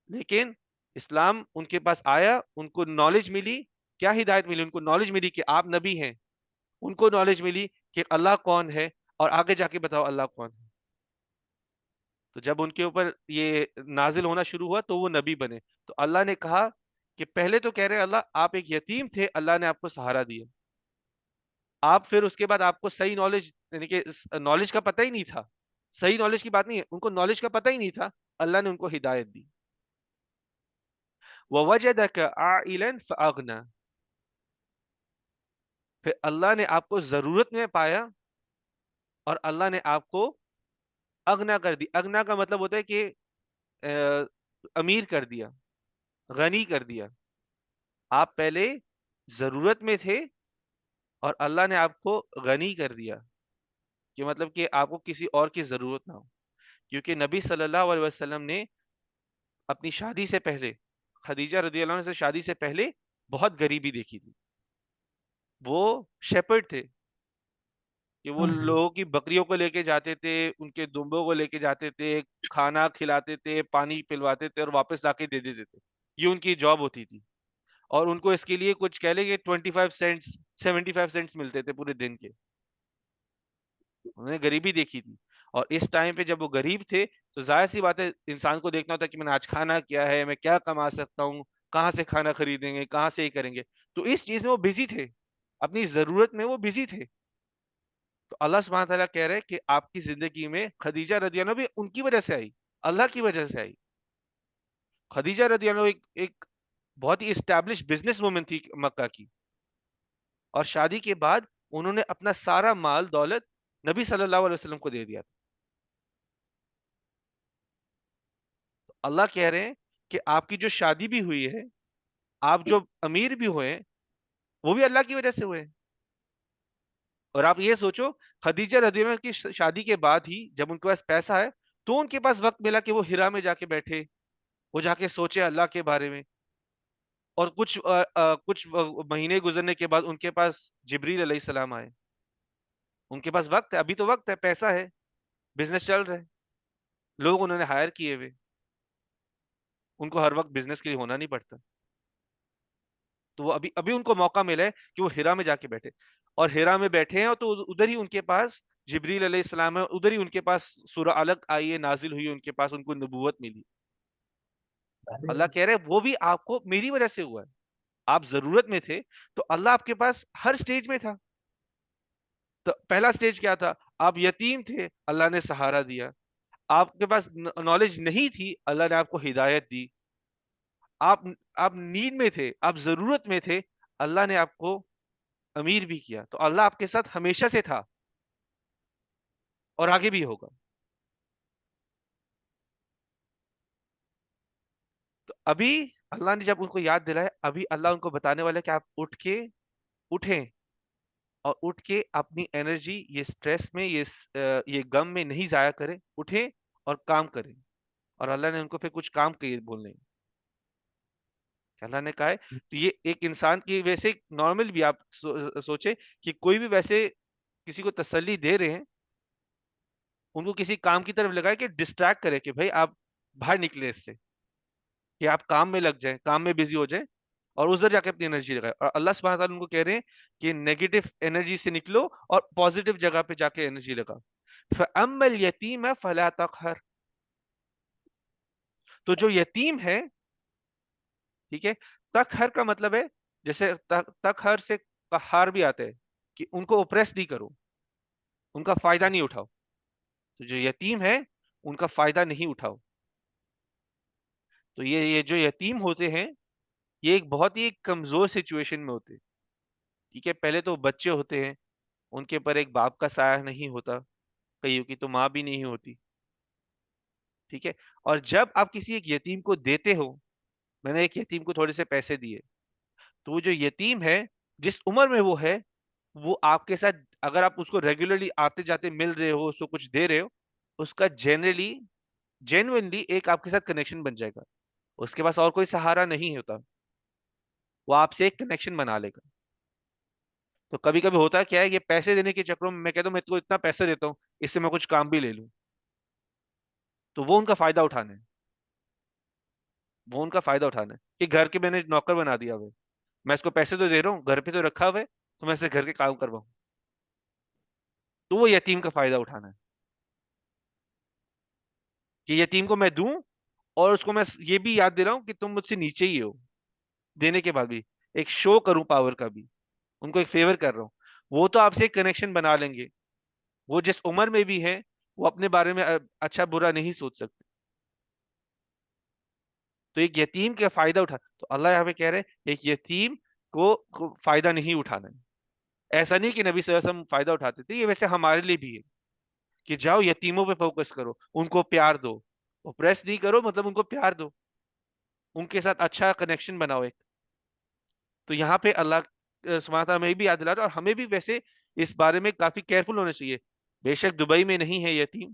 لیکن اسلام ان کے پاس آیا, ان کو نالج ملی. کیا ہدایت ملی؟ ان کو نالج ملی کہ آپ نبی ہیں. ان کو نالج ملی کہ اللہ کون ہے, اور آگے جا کے بتاؤ اللہ کون ہے. تو جب ان کے اوپر یہ نازل ہونا شروع ہوا تو وہ نبی بنے. تو اللہ نے کہا کہ پہلے تو کہہ رہے اللہ آپ ایک یتیم تھے, اللہ نے آپ کو سہارا دیا. آپ پھر اس کے بعد آپ کو صحیح نالج, یعنی کہ نالج کا پتہ ہی نہیں تھا. صحیح نالج کی بات نہیں ہے, ان کو نالج کا پتہ ہی نہیں تھا, اللہ نے ان کو ہدایت دی. وَوَجَدَكَ عَائِلًا فَأَغْنَى, پھر اللہ نے آپ کو ضرورت میں پایا اور اللہ نے آپ کو اغنا کر دی. اغنا کا مطلب ہوتا ہے کہ امیر کر دیا, غنی کر دیا. آپ پہلے ضرورت میں تھے اور اللہ نے آپ کو غنی کر دیا, کہ مطلب کہ آپ کو کسی اور کی ضرورت نہ ہو. کیونکہ نبی صلی اللہ علیہ وسلم نے اپنی شادی سے پہلے, خدیجہ رضی اللہ عنہ سے شادی سے پہلے بہت غریبی دیکھی تھی. وہ شیپرڈ تھے, کہ وہ لوگوں کی بکریوں کو لے کے جاتے تھے, ان کے دمبوں کو لے کے جاتے تھے, کھانا کھلاتے تھے, پانی پلواتے تھے اور واپس لا کے دے دیتے تھے. یہ ان کی جاب ہوتی تھی. اور ان کو اس کے لیے کچھ کہہ لیں کہ 25 سینٹس 75 سینٹس ملتے تھے پورے دن کے. انہوں نے غریبی دیکھی تھی. اور اس ٹائم پہ جب وہ غریب تھے تو ظاہر سی بات ہے انسان کو دیکھنا ہوتا ہے کہ میں نے آج کھانا کیا ہے, میں کیا کما سکتا ہوں, کہاں سے کھانا خریدیں گے, کہاں سے یہ کریں گے. تو اس چیز میں وہ بزی تھے, اپنی ضرورت میں وہ بزی تھے. تو اللہ سبحانہ تعالیٰ کہہ رہے کہ آپ کی زندگی میں خدیجہ رضی اللہ عنہ بھی ان کی وجہ سے آئی, اللہ کی وجہ سے آئی. خدیجہ رضی اللہ عنہ ایک بہت ہی اسٹیبلش بزنس وومن تھی مکہ کی, اور شادی کے بعد انہوں نے اپنا سارا مال دولت نبی صلی اللہ علیہ وسلم کو دے دیا تھا. تو اللہ کہہ رہے ہیں کہ آپ کی جو شادی بھی ہوئی ہے, آپ جو امیر بھی ہوئے, وہ بھی اللہ کی وجہ سے ہوئے. اور آپ یہ سوچو, خدیجہ رضی اللہ عنہ کی شادی کے بعد ہی جب ان کے پاس پیسہ ہے تو ان کے پاس وقت ملا کہ وہ ہرا میں جا کے بیٹھے, وہ جا کے سوچے اللہ کے بارے میں. اور کچھ مہینے گزرنے کے بعد ان کے پاس جبریل علیہ السلام آئے. ان کے پاس وقت ہے, ابھی تو وقت ہے, پیسہ ہے, بزنس چل رہا ہے, لوگ انہوں نے ہائر کیے ہوئے, ان کو ہر وقت بزنس کے لیے ہونا نہیں پڑتا. تو وہ ابھی ان کو موقع ملا ہے کہ وہ ہرا میں جا کے بیٹھے, اور ہرا میں بیٹھے ہیں تو ادھر ہی ان کے پاس جبریل علیہ السلام ہے, ادھر ہی ان کے پاس سورہ علق آئی ہے, نازل ہوئی, ان کے پاس ان کو نبوت ملی. اللہ کہہ رہے وہ بھی آپ کو میری وجہ سے ہوا ہے. آپ ضرورت میں تھے تو اللہ آپ کے پاس ہر سٹیج میں تھا. تو پہلا سٹیج کیا تھا؟ آپ یتیم تھے, اللہ نے سہارا دیا. آپ کے پاس نالج نہیں تھی, اللہ نے آپ کو ہدایت دی. آپ نیڈ میں تھے, آپ ضرورت میں تھے, اللہ نے آپ کو امیر بھی کیا. تو اللہ آپ کے ساتھ ہمیشہ سے تھا اور آگے بھی ہوگا. ابھی اللہ نے جب ان کو یاد دلایا، ابھی اللہ ان کو بتانے والا ہے کہ آپ اٹھیں اور اٹھ کے اپنی انرجی یہ سٹریس میں یہ غم میں نہیں ضائع کریں، اٹھیں اور کام کریں. اور اللہ نے ان کو پھر کچھ کام کیے بولنے. اللہ نے کہا ہے تو یہ ایک انسان کی ویسے نارمل بھی آپ سوچیں کہ کوئی بھی ویسے کسی کو تسلی دے رہے ہیں، ان کو کسی کام کی طرف لگائے کہ ڈسٹریکٹ کرے کہ بھائی آپ باہر نکلے اس سے، کہ آپ کام میں لگ جائیں، کام میں بزی ہو جائیں اور ادھر جا کے اپنی انرجی لگائے. اور اللہ سبحانہ وتعالیٰ ان کو کہہ رہے ہیں کہ نیگیٹو انرجی سے نکلو اور پازیٹو جگہ پہ جا کے انرجی لگاؤ. فَأَمَّا الْيَتِيمَ فَلَا تَقْهَرْ. تو جو یتیم ہے، ٹھیک ہے، تقہر کا مطلب ہے جیسے تقہر سے قہار بھی آتے ہیں کہ ان کو اوپریس نہیں کرو، ان کا فائدہ نہیں اٹھاؤ. تو جو یتیم ہے ان کا فائدہ نہیں اٹھاؤ. تو یہ جو یتیم ہوتے ہیں یہ ایک بہت ہی کمزور سچویشن میں ہوتے ہیں. ٹھیک ہے، پہلے تو بچے ہوتے ہیں، ان کے پر ایک باپ کا سایہ نہیں ہوتا، کئیوں کی تو ماں بھی نہیں ہوتی. ٹھیک ہے، اور جب آپ کسی ایک یتیم کو دیتے ہو، میں نے ایک یتیم کو تھوڑے سے پیسے دیے، تو وہ جو یتیم ہے جس عمر میں وہ ہے، وہ آپ کے ساتھ اگر آپ اس کو ریگولرلی آتے جاتے مل رہے ہو، اس کو کچھ دے رہے ہو، اس کا جینوینلی ایک آپ کے ساتھ کنیکشن بن جائے گا. اس کے پاس اور کوئی سہارا نہیں ہوتا، وہ آپ سے ایک کنیکشن بنا لے گا. تو کبھی کبھی ہوتا ہے کیا ہے، یہ پیسے دینے کے چکروں میں کہتا ہوں میں تو اتنا پیسے دیتا ہوں اس سے میں کچھ کام بھی لے لوں، تو وہ ان کا فائدہ اٹھانا ہے. وہ ان کا فائدہ اٹھانا ہے کہ گھر کے میں نے نوکر بنا دیا ہوئے، میں اس کو پیسے تو دے رہا ہوں، گھر پہ تو رکھا ہوا ہے، تو میں اسے گھر کے کام کرواؤں. تو وہ یتیم کا فائدہ اٹھانا ہے کہ یتیم کو میں دوں اور اس کو میں یہ بھی یاد دے رہا ہوں کہ تم مجھ سے نیچے ہی ہو، دینے کے بعد بھی ایک شو کروں پاور کا بھی، ان کو ایک فیور کر رہا ہوں. وہ تو آپ سے ایک کنیکشن بنا لیں گے، وہ جس عمر میں بھی ہے وہ اپنے بارے میں اچھا برا نہیں سوچ سکتے. تو ایک یتیم کا فائدہ اٹھا، تو اللہ یہاں پہ کہہ رہے ہیں ایک یتیم کو فائدہ نہیں اٹھانا ہے. ایسا نہیں کہ نبی صلی اللہ علیہ وسلم فائدہ اٹھاتے تھے، یہ ویسے ہمارے لیے بھی ہے کہ جاؤ یتیموں پہ فوکس کرو، ان کو پیار دو، اوپریس نہیں کرو، مطلب ان کو پیار دو، ان کے ساتھ اچھا کنیکشن بناؤ ایک. تو یہاں پہ اللہ سبحانہ تعالیٰ میں بھی یاد دلا رہا، اور ہمیں بھی ویسے اس بارے میں کافی کیئرفل ہونا چاہیے. بے شک دبئی میں نہیں ہے یتیم،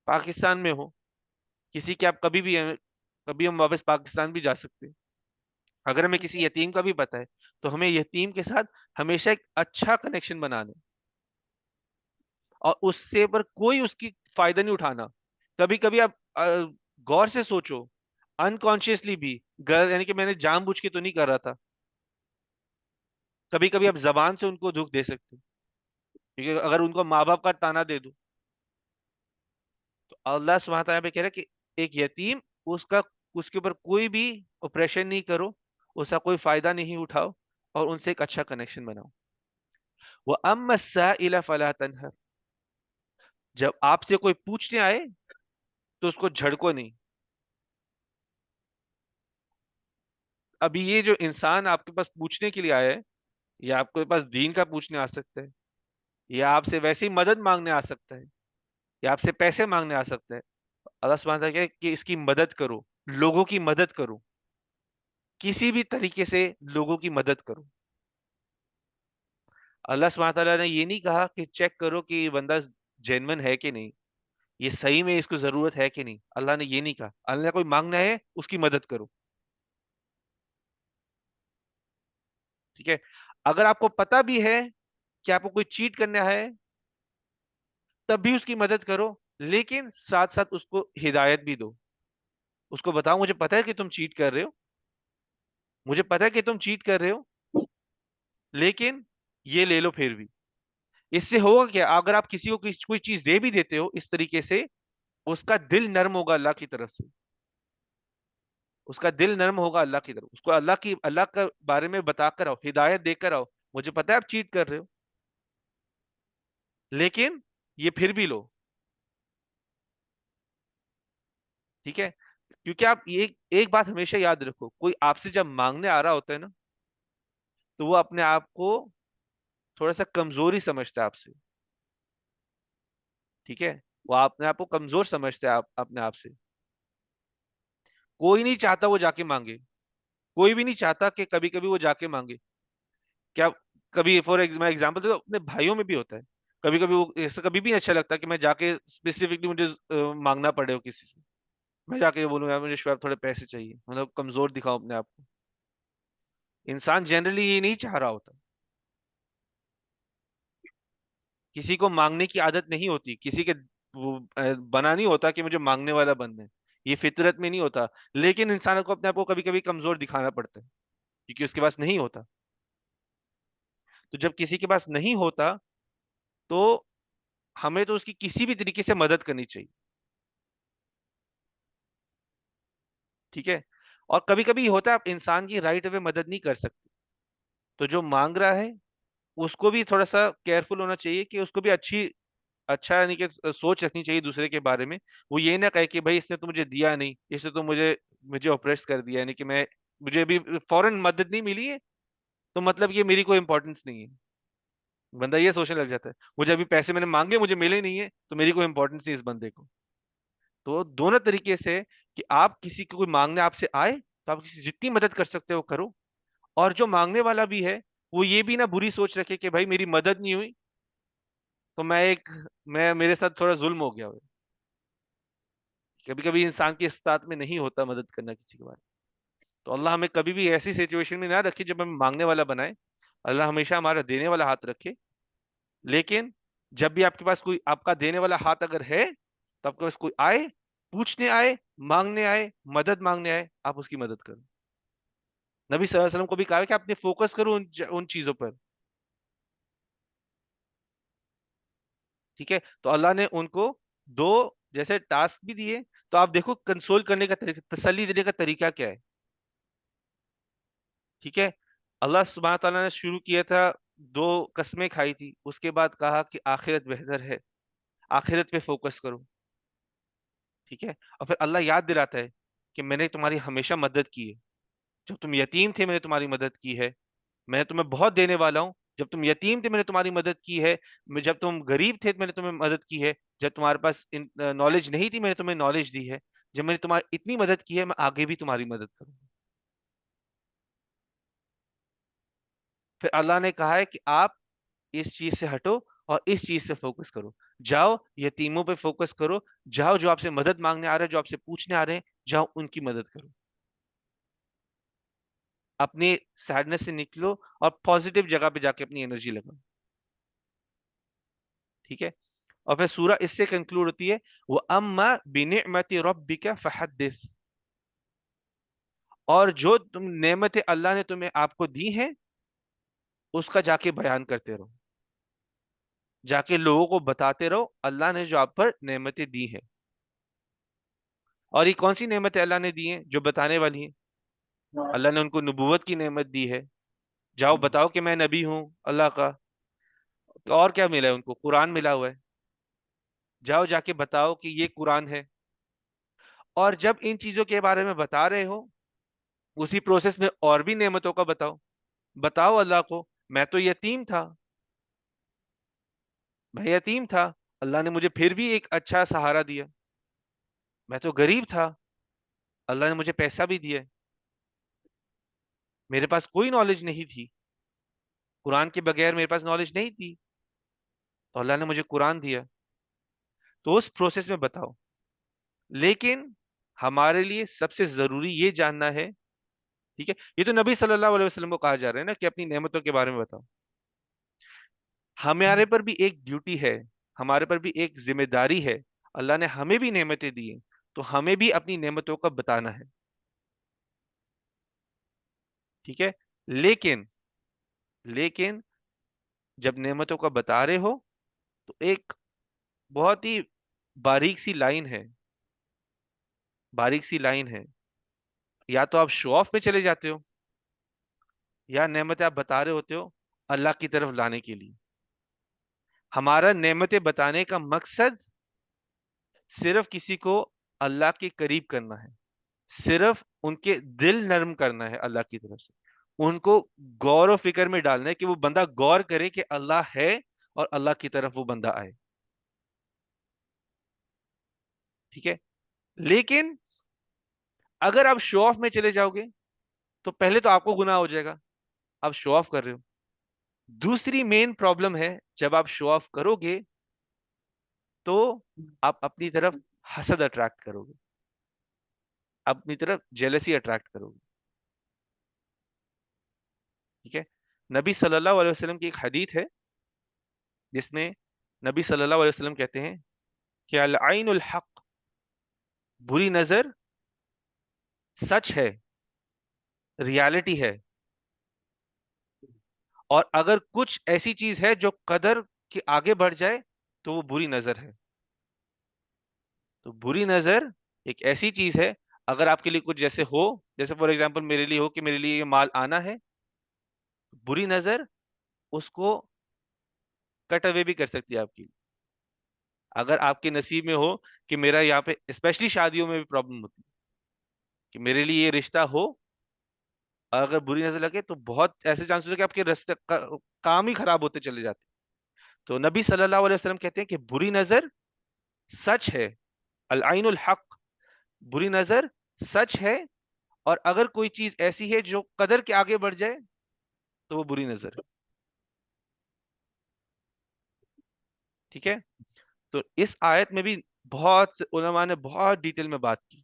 پاکستان میں ہو کسی کے، آپ کبھی ہم واپس پاکستان بھی جا سکتے ہیں. اگر ہمیں کسی یتیم کا بھی پتہ ہے تو ہمیں یتیم کے ساتھ ہمیشہ ایک اچھا کنیکشن بنانا ہے اور اس سے پر کوئی اس کی فائدہ نہیں اٹھانا. کبھی کبھی آپ غور سے سوچو، انکانشیسلی بھی، یعنی کہ میں نے جان بوجھ کے تو نہیں کر رہا تھا، کبھی کبھی آپ زبان سے ان کو دکھ دے سکتے ہو، کیونکہ اگر ان کو ماں باپ کا تانا دے دو تو اللہ سبحانہ تعالیٰ پہ کہہ رہا ہے کہ ایک یتیم، اس کے اوپر کوئی بھی اوپریشن نہیں کرو، اس کا کوئی فائدہ نہیں اٹھاؤ اور ان سے ایک اچھا کنیکشن بناؤ. وَأَمَّا السَّائِلَ فَلَا تَنْهَرْ. جب آپ سے کوئی پوچھنے آئے تو اس کو جھڑکو نہیں. ابھی یہ جو انسان آپ کے پاس پوچھنے کے لیے آیا ہے، یا آپ کے پاس دین کا پوچھنے آ سکتا ہے، یا آپ سے ویسے ہی مدد مانگنے آ سکتا ہے، یا آپ سے پیسے مانگنے آ سکتا ہے. اللہ سبحانہ تعالیٰ کہے کہ اس کی مدد کرو، لوگوں کی مدد کرو، کسی بھی طریقے سے لوگوں کی مدد کرو. اللہ سبحانہ تعالیٰ نے یہ نہیں کہا کہ چیک کرو کہ یہ بندہ جینون ہے کہ نہیں، یہ صحیح میں اس کو ضرورت ہے کہ نہیں. اللہ نے یہ نہیں کہا. اللہ نے کوئی مانگنا ہے اس کی مدد کرو. ٹھیک ہے، اگر آپ کو پتا بھی ہے کہ آپ کو کوئی چیٹ کرنا ہے تب بھی اس کی مدد کرو، لیکن ساتھ ساتھ اس کو ہدایت بھی دو. اس کو بتاؤ مجھے پتا ہے کہ تم چیٹ کر رہے ہو، مجھے پتا ہے کہ تم چیٹ کر رہے ہو، لیکن یہ لے لو. پھر بھی اس سے ہوگا کیا، اگر آپ کسی کو کوئی چیز دے بھی دیتے ہو اس طریقے سے، اس کا دل نرم ہوگا اللہ کی طرف سے، اس کا دل نرم ہوگا اللہ کی طرف. اس کو اللہ کا بارے میں بتا کر آؤ، ہدایت دے کر آؤ، مجھے پتا ہے آپ چیٹ کر رہے ہو لیکن یہ پھر بھی لو. ٹھیک ہے، کیونکہ آپ ایک بات ہمیشہ یاد رکھو، کوئی آپ سے جب مانگنے آ رہا ہوتا ہے نا تو وہ اپنے آپ کو تھوڑا سا کمزوری سمجھتا ہے آپ سے. ٹھیک ہے، وہ اپنے آپ کو کمزور سمجھتا ہے اپنے آپ سے. کوئی نہیں چاہتا وہ جا کے مانگے، کوئی بھی نہیں چاہتا کہ کبھی کبھی وہ جا کے مانگے. کیا کبھی فور میں ایگزامپل تو اپنے بھائیوں میں بھی ہوتا ہے، کبھی کبھی وہ ایسا کبھی بھی اچھا لگتا ہے کہ میں جا کے اسپیسیفکلی مجھے مانگنا پڑے ہو کسی سے، میں جا کے بولوں یار مجھے شعیب تھوڑے پیسے چاہیے، مطلب کمزور دکھاؤ اپنے آپ کو. انسان جنرلی یہ نہیں چاہ رہا ہوتا. کسی کو مانگنے کی عادت نہیں ہوتی، کسی کے بنا نہیں ہوتا کہ مجھے مانگنے والا بننا ہے، یہ فطرت میں نہیں ہوتا. لیکن انسان کو اپنے آپ کو کبھی کبھی کمزور دکھانا پڑتا ہے کیونکہ اس کے پاس نہیں ہوتا. تو جب کسی کے پاس نہیں ہوتا تو ہمیں تو اس کی کسی بھی طریقے سے مدد کرنی چاہیے. ٹھیک ہے. اور کبھی کبھی یہ ہوتا ہے آپ انسان کی رائٹ وے مدد نہیں کر سکتے، تو جو مانگ رہا ہے اس کو بھی تھوڑا سا کیئرفل ہونا چاہیے کہ اس کو بھی اچھا یعنی کہ سوچ رکھنی چاہیے دوسرے کے بارے میں. وہ یہ نہ کہے کہ بھائی اس نے تو مجھے دیا نہیں، اس نے تو مجھے اوپریس کر دیا، یعنی کہ مجھے ابھی فوراً مدد نہیں ملی ہے تو مطلب یہ میری کوئی امپورٹنس نہیں ہے. بندہ یہ سوچنے لگ جاتا ہے مجھے ابھی پیسے میں نے مانگے مجھے ملے نہیں ہے تو میری کوئی امپورٹنس نہیں اس بندے کو. تو دونوں طریقے سے کہ آپ کسی کو کوئی مانگنے آپ سے آئے تو آپ کسی جتنی مدد کر سکتے ہو کرو، اور جو مانگنے والا بھی ہے وہ یہ بھی نہ بری سوچ رکھے کہ بھائی میری مدد نہیں ہوئی تو میں میرے ساتھ تھوڑا ظلم ہو گیا ہو. کبھی کبھی انسان کی استطاعت میں نہیں ہوتا مدد کرنا کسی کے بارے میں. تو اللہ ہمیں کبھی بھی ایسی سچویشن میں نہ رکھے جب ہمیں مانگنے والا بنائے. اللہ ہمیشہ ہمارا دینے والا ہاتھ رکھے. لیکن جب بھی آپ کے پاس کوئی آپ کا دینے والا ہاتھ اگر ہے تو آپ کے پاس کوئی آئے، پوچھنے آئے، مانگنے آئے، مدد مانگنے آئے، آپ اس کی مدد کرو. نبی صلی اللہ علیہ وسلم کو بھی کہا کہ آپ نے فوکس کرو ان چیزوں پر. ٹھیک ہے. تو اللہ نے ان کو دو جیسے ٹاسک بھی دیے. تو آپ دیکھو کنسول کرنے کا طریقہ، تسلی دینے کا طریقہ کیا ہے. ٹھیک ہے. اللہ سبحانہ تعالیٰ نے شروع کیا تھا، دو قسمیں کھائی تھی، اس کے بعد کہا کہ آخرت بہتر ہے، آخرت پہ فوکس کرو. ٹھیک ہے. اور پھر اللہ یاد دلاتا ہے کہ میں نے تمہاری ہمیشہ مدد کی ہے، جب تم یتیم تھے میں نے تمہاری مدد کی ہے، میں نے تمہیں بہت دینے والا ہوں. جب تم یتیم تھے میں نے تمہاری مدد کی ہے، جب تم غریب تھے میں نے تمہیں مدد کی ہے، جب تمہارے پاس نالج نہیں تھی میں نے تمہیں نالج دی ہے، جب میں نے تمہاری اتنی مدد کی ہے میں آگے بھی تمہاری مدد کروں. پھر اللہ نے کہا ہے کہ آپ اس چیز سے ہٹو اور اس چیز سے فوکس کرو. جاؤ یتیموں پہ فوکس کرو، جاؤ جو آپ سے مدد مانگنے آ رہے ہیں، جو آپ سے پوچھنے آ رہے ہیں، جاؤ ان کی مدد کرو. اپنی سیڈنس سے نکلو اور پازیٹیو جگہ پہ جا کے اپنی انرجی لگاؤ. ٹھیک ہے. اور پھر سورہ اس سے کنکلوڈ ہوتی ہے وَأَمَّا بِنِعْمَةِ رَبِّكَ فَحَدِّثْ. اور جو تم نعمتیں اللہ نے تمہیں آپ کو دی ہیں اس کا جا کے بیان کرتے رہو، جا کے لوگوں کو بتاتے رہو اللہ نے جو آپ پر نعمتیں دی ہیں. اور یہ کون سی نعمتیں اللہ نے دی ہیں جو بتانے والی ہیں؟ اللہ نے ان کو نبوت کی نعمت دی ہے، جاؤ بتاؤ کہ میں نبی ہوں اللہ کا. تو اور کیا ملا ہے ان کو؟ قرآن ملا ہوا ہے، جاؤ جا کے بتاؤ کہ یہ قرآن ہے. اور جب ان چیزوں کے بارے میں بتا رہے ہو اسی پروسیس میں اور بھی نعمتوں کا بتاؤ. بتاؤ اللہ کو میں تو یتیم تھا، میں یتیم تھا، اللہ نے مجھے پھر بھی ایک اچھا سہارا دیا. میں تو غریب تھا، اللہ نے مجھے پیسہ بھی دیا. میرے پاس کوئی نالج نہیں تھی، قرآن کے بغیر میرے پاس نالج نہیں تھی، تو اللہ نے مجھے قرآن دیا. تو اس پروسیس میں بتاؤ. لیکن ہمارے لیے سب سے ضروری یہ جاننا ہے، ٹھیک ہے، یہ تو نبی صلی اللہ علیہ وسلم کو کہا جا رہا ہے نا کہ اپنی نعمتوں کے بارے میں بتاؤ. ہمارے پر بھی ایک ڈیوٹی ہے، ہمارے پر بھی ایک ذمہ داری ہے. اللہ نے ہمیں بھی نعمتیں دی ہیں تو ہمیں بھی اپنی نعمتوں کا بتانا ہے. ٹھیک ہے. لیکن لیکن جب نعمتوں کا بتا رہے ہو تو ایک بہت ہی باریک سی لائن ہے، باریک سی لائن ہے. یا تو آپ شو آف میں چلے جاتے ہو یا نعمتیں آپ بتا رہے ہوتے ہو اللہ کی طرف لانے کے لیے. ہمارا نعمتیں بتانے کا مقصد صرف کسی کو اللہ کے قریب کرنا ہے، صرف ان کے دل نرم کرنا ہے اللہ کی طرف سے، ان کو غور و فکر میں ڈالنا ہے کہ وہ بندہ غور کرے کہ اللہ ہے اور اللہ کی طرف وہ بندہ آئے. ٹھیک ہے. لیکن اگر آپ شو آف میں چلے جاؤ گے تو پہلے تو آپ کو گناہ ہو جائے گا، آپ شو آف کر رہے ہو. دوسری مین پرابلم ہے جب آپ شو آف کرو گے تو آپ اپنی طرف حسد اٹریکٹ کرو گے، اپنی طرف جیلسی اٹریکٹ کرو گے. ٹھیک ہے. نبی صلی اللہ علیہ وسلم کی ایک حدیث ہے جس میں نبی صلی اللہ علیہ وسلم کہتے ہیں کہ العین الحق، بری نظر سچ ہے، ریالٹی ہے، اور اگر کچھ ایسی چیز ہے جو قدر کے آگے بڑھ جائے تو وہ بری نظر ہے. تو بری نظر ایک ایسی چیز ہے، اگر آپ کے لیے کچھ جیسے ہو، جیسے فار ایگزامپل میرے لیے ہو کہ میرے لیے یہ مال آنا ہے، بری نظر اس کو کٹ اوے بھی کر سکتی ہے آپ کی. اگر آپ کے نصیب میں ہو کہ میرا یہاں پہ اسپیشلی شادیوں میں بھی پرابلم ہوتی ہے کہ میرے لیے یہ رشتہ ہو، اور اگر بری نظر لگے تو بہت ایسے چانس ہوتے ہیں کہ آپ کے رشتے کام ہی خراب ہوتے چلے جاتے ہیں. تو نبی صلی اللہ علیہ وسلم کہتے ہیں کہ بری نظر سچ ہے، العین الحق، بری نظر سچ ہے، اور اگر کوئی چیز ایسی ہے جو قدر کے آگے بڑھ جائے تو وہ بری نظر ہے. ٹھیک ہے. تو اس آیت میں بھی بہت سے علماء نے بہت ڈیٹیل میں بات کی.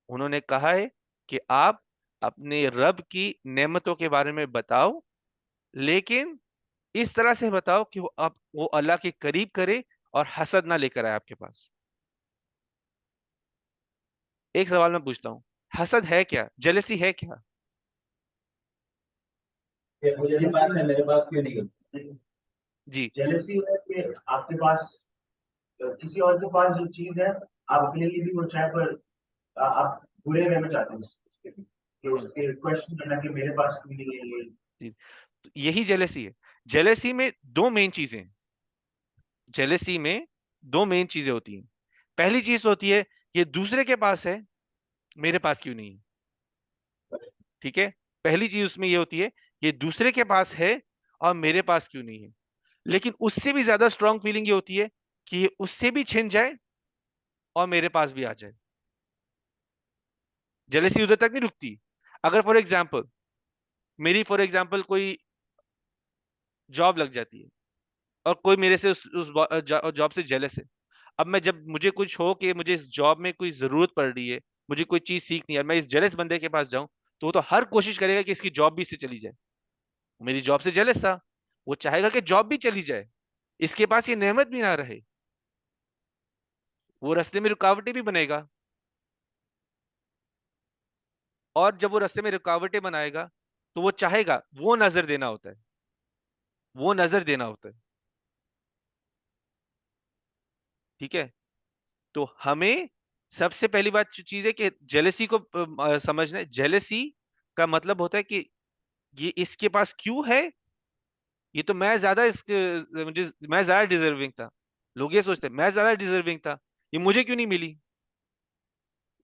انہوں نے کہا ہے کہ آپ اپنے رب کی نعمتوں کے بارے میں بتاؤ، لیکن اس طرح سے بتاؤ کہ وہ اللہ کے قریب کرے اور حسد نہ لے کر آئے آپ کے پاس. ایک سوال میں پوچھتا ہوں، حسد ہے کیا؟ جیلسی ہے کیا؟
مجھے بات ہے میرے پاس کیوں نہیں؟
جی
جیلسی ہے کہ آپ کے پاس کسی اور کے پاس جو چیز ہے آپ اپنے لیے بھی وہ چاہے پر آپ برے وے میں چاہتے ہیں کہ اس کے کوشچن کرنا کہ میرے پاس کیوں نہیں ہے یہ.
جی. یہی جیلسی ہے. جیلسی میں دو مین چیزیں، جیلسی میں دو مین چیزیں ہوتی ہیں. پہلی چیز ہوتی ہے یہ دوسرے کے پاس ہے، میرے پاس کیوں نہیں ہے. ٹھیک ہے. پہلی چیز اس میں یہ ہوتی ہے یہ دوسرے کے پاس ہے اور میرے پاس کیوں نہیں ہے. لیکن اس سے بھی زیادہ اسٹرانگ فیلنگ یہ ہوتی ہے کہ یہ اس سے بھی چھن جائے اور میرے پاس بھی آ جائے. جیلسی ادھر تک نہیں رکتی. اگر فار ایگزامپل میری کوئی جاب لگ جاتی ہے اور کوئی میرے سے اس جاب سے جیلس ہے، اب میں جب مجھے کچھ ہو کہ مجھے اس جاب میں کوئی ضرورت پڑ رہی ہے، مجھے کوئی چیز سیکھنی ہے، میں اس جیلس بندے کے پاس جاؤں تو وہ تو ہر کوشش کرے گا کہ اس کی جاب بھی اس سے چلی جائے. میری جاب سے جیلس تھا، وہ چاہے گا کہ جاب بھی چلی جائے، اس کے پاس یہ نعمت بھی نہ رہے، وہ رستے میں رکاوٹیں بھی بنے گا. اور جب وہ رستے میں رکاوٹیں بنائے گا تو وہ چاہے گا، وہ نظر دینا ہوتا ہے، وہ نظر دینا ہوتا ہے. ٹھیک ہے. تو ہمیں سب سے پہلی بات چیز ہے کہ جیلسی کو سمجھنا ہے. جیلسی کا مطلب ہوتا ہے کہ یہ اس کے پاس کیوں ہے، یہ تو میں زیادہ میں زیادہ ڈیزرونگ تھا. لوگ یہ سوچتے ہیں میں زیادہ ڈیزرونگ تھا، یہ مجھے کیوں نہیں ملی،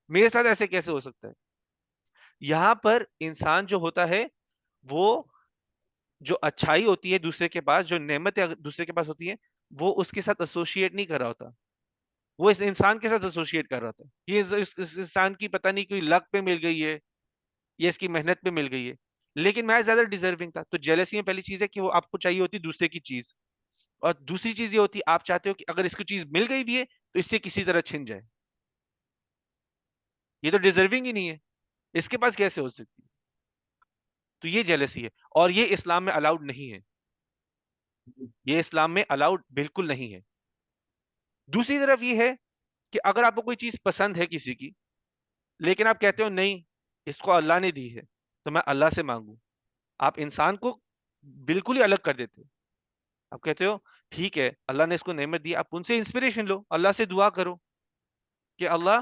میرے ساتھ ایسے کیسے ہو سکتا ہے. یہاں پر انسان جو ہوتا ہے وہ جو اچھائی ہوتی ہے دوسرے کے پاس، جو نعمت دوسرے کے پاس ہوتی ہے، وہ اس کے ساتھ ایسوسیٹ نہیں کر رہا ہوتا، وہ اس انسان کے ساتھ ایسوسیٹ کر رہا تھا. یہ اس انسان کی پتہ نہیں کوئی لک پہ مل گئی ہے یا اس کی محنت پہ مل گئی ہے، لیکن میں زیادہ ڈیزرونگ تھا. تو جیلسی میں پہلی چیز ہے کہ وہ آپ کو چاہیے ہوتی دوسرے کی چیز، اور دوسری چیز یہ ہوتی آپ چاہتے ہو کہ اگر اس کو چیز مل گئی بھی ہے تو اس سے کسی طرح چھن جائے. یہ تو ڈیزرونگ ہی نہیں ہے، اس کے پاس کیسے ہو سکتی ہے. تو یہ جیلسی ہے، اور یہ اسلام میں الاؤڈ نہیں ہے، یہ اسلام میں الاؤڈ بالکل نہیں ہے. دوسری طرف یہ ہے کہ اگر آپ کو کوئی چیز پسند ہے کسی کی، لیکن آپ کہتے ہو نہیں اس کو اللہ نے دی ہے تو میں اللہ سے مانگوں، آپ انسان کو بالکل ہی الگ کر دیتے ہو. آپ کہتے ہو ٹھیک ہے اللہ نے اس کو نعمت دی، آپ ان سے انسپریشن لو، اللہ سے دعا کرو کہ اللہ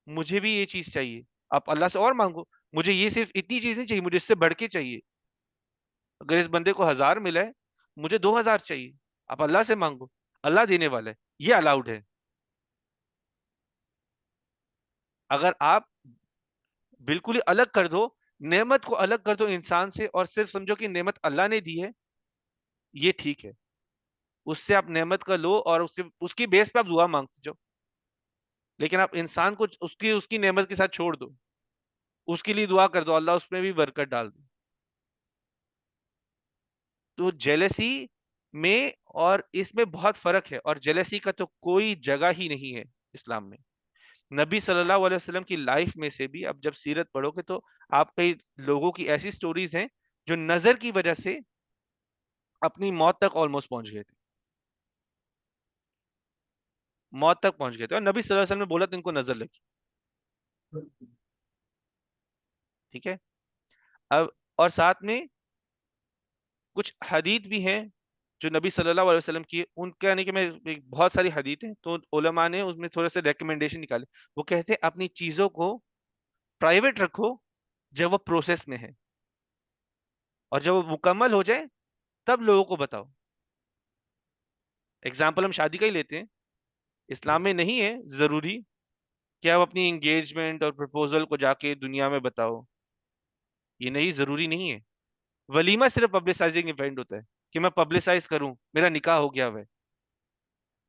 مجھے بھی یہ چیز چاہیے. آپ اللہ سے اور مانگو، مجھے یہ صرف اتنی چیز نہیں چاہیے، مجھے اس سے بڑھ کے چاہیے. اگر اس بندے کو 1000 ملا ہے مجھے 2000 چاہیے، آپ اللہ سے مانگو، اللہ دینے والا ہے. یہ الاؤڈ ہے. اگر آپ بالکل ہی الگ کر دو، نعمت کو الگ کر دو انسان سے، اور صرف سمجھو کہ نعمت اللہ نے دی ہے، یہ ٹھیک ہے. اس سے آپ نعمت کا لو اور اس کی بیس پہ آپ دعا مانگتے جاؤ. لیکن آپ انسان کو اس کی نعمت کے ساتھ چھوڑ دو، اس کے لیے دعا کر دو، اللہ اس میں بھی برکت ڈال دو. تو جیلسی میں اور اس میں بہت فرق ہے، اور جیلسی کا تو کوئی جگہ ہی نہیں ہے اسلام میں. نبی صلی اللہ علیہ وسلم کی لائف میں سے بھی اب جب سیرت پڑھو گے تو آپ کئی لوگوں کی ایسی سٹوریز ہیں جو نظر کی وجہ سے اپنی موت تک آلموسٹ پہنچ گئے تھے، موت تک پہنچ گئے تھے، اور نبی صلی اللہ علیہ وسلم نے بولا تو ان کو نظر لگی. ٹھیک ہے. اب اور ساتھ میں کچھ حدیث بھی ہیں جو نبی صلی اللہ علیہ وسلم کی، ان کا یعنی کہ میں بہت ساری حدیث ہیں تو علماء نے اس میں تھوڑے سے ریکمنڈیشن نکالے. وہ کہتے ہیں اپنی چیزوں کو پرائیویٹ رکھو جب وہ پروسیس میں ہے، اور جب وہ مکمل ہو جائے تب لوگوں کو بتاؤ. ایگزامپل ہم شادی کا ہی لیتے ہیں. اسلام میں نہیں ہے ضروری کہ آپ اپنی انگیجمنٹ اور پرپوزل کو جا کے دنیا میں بتاؤ، یہ نہیں، ضروری نہیں ہے. ولیمہ صرف پبلسائزنگ ایونٹ ہوتا ہے کہ میں پبلسائز کروں میرا نکاح ہو گیا ہے،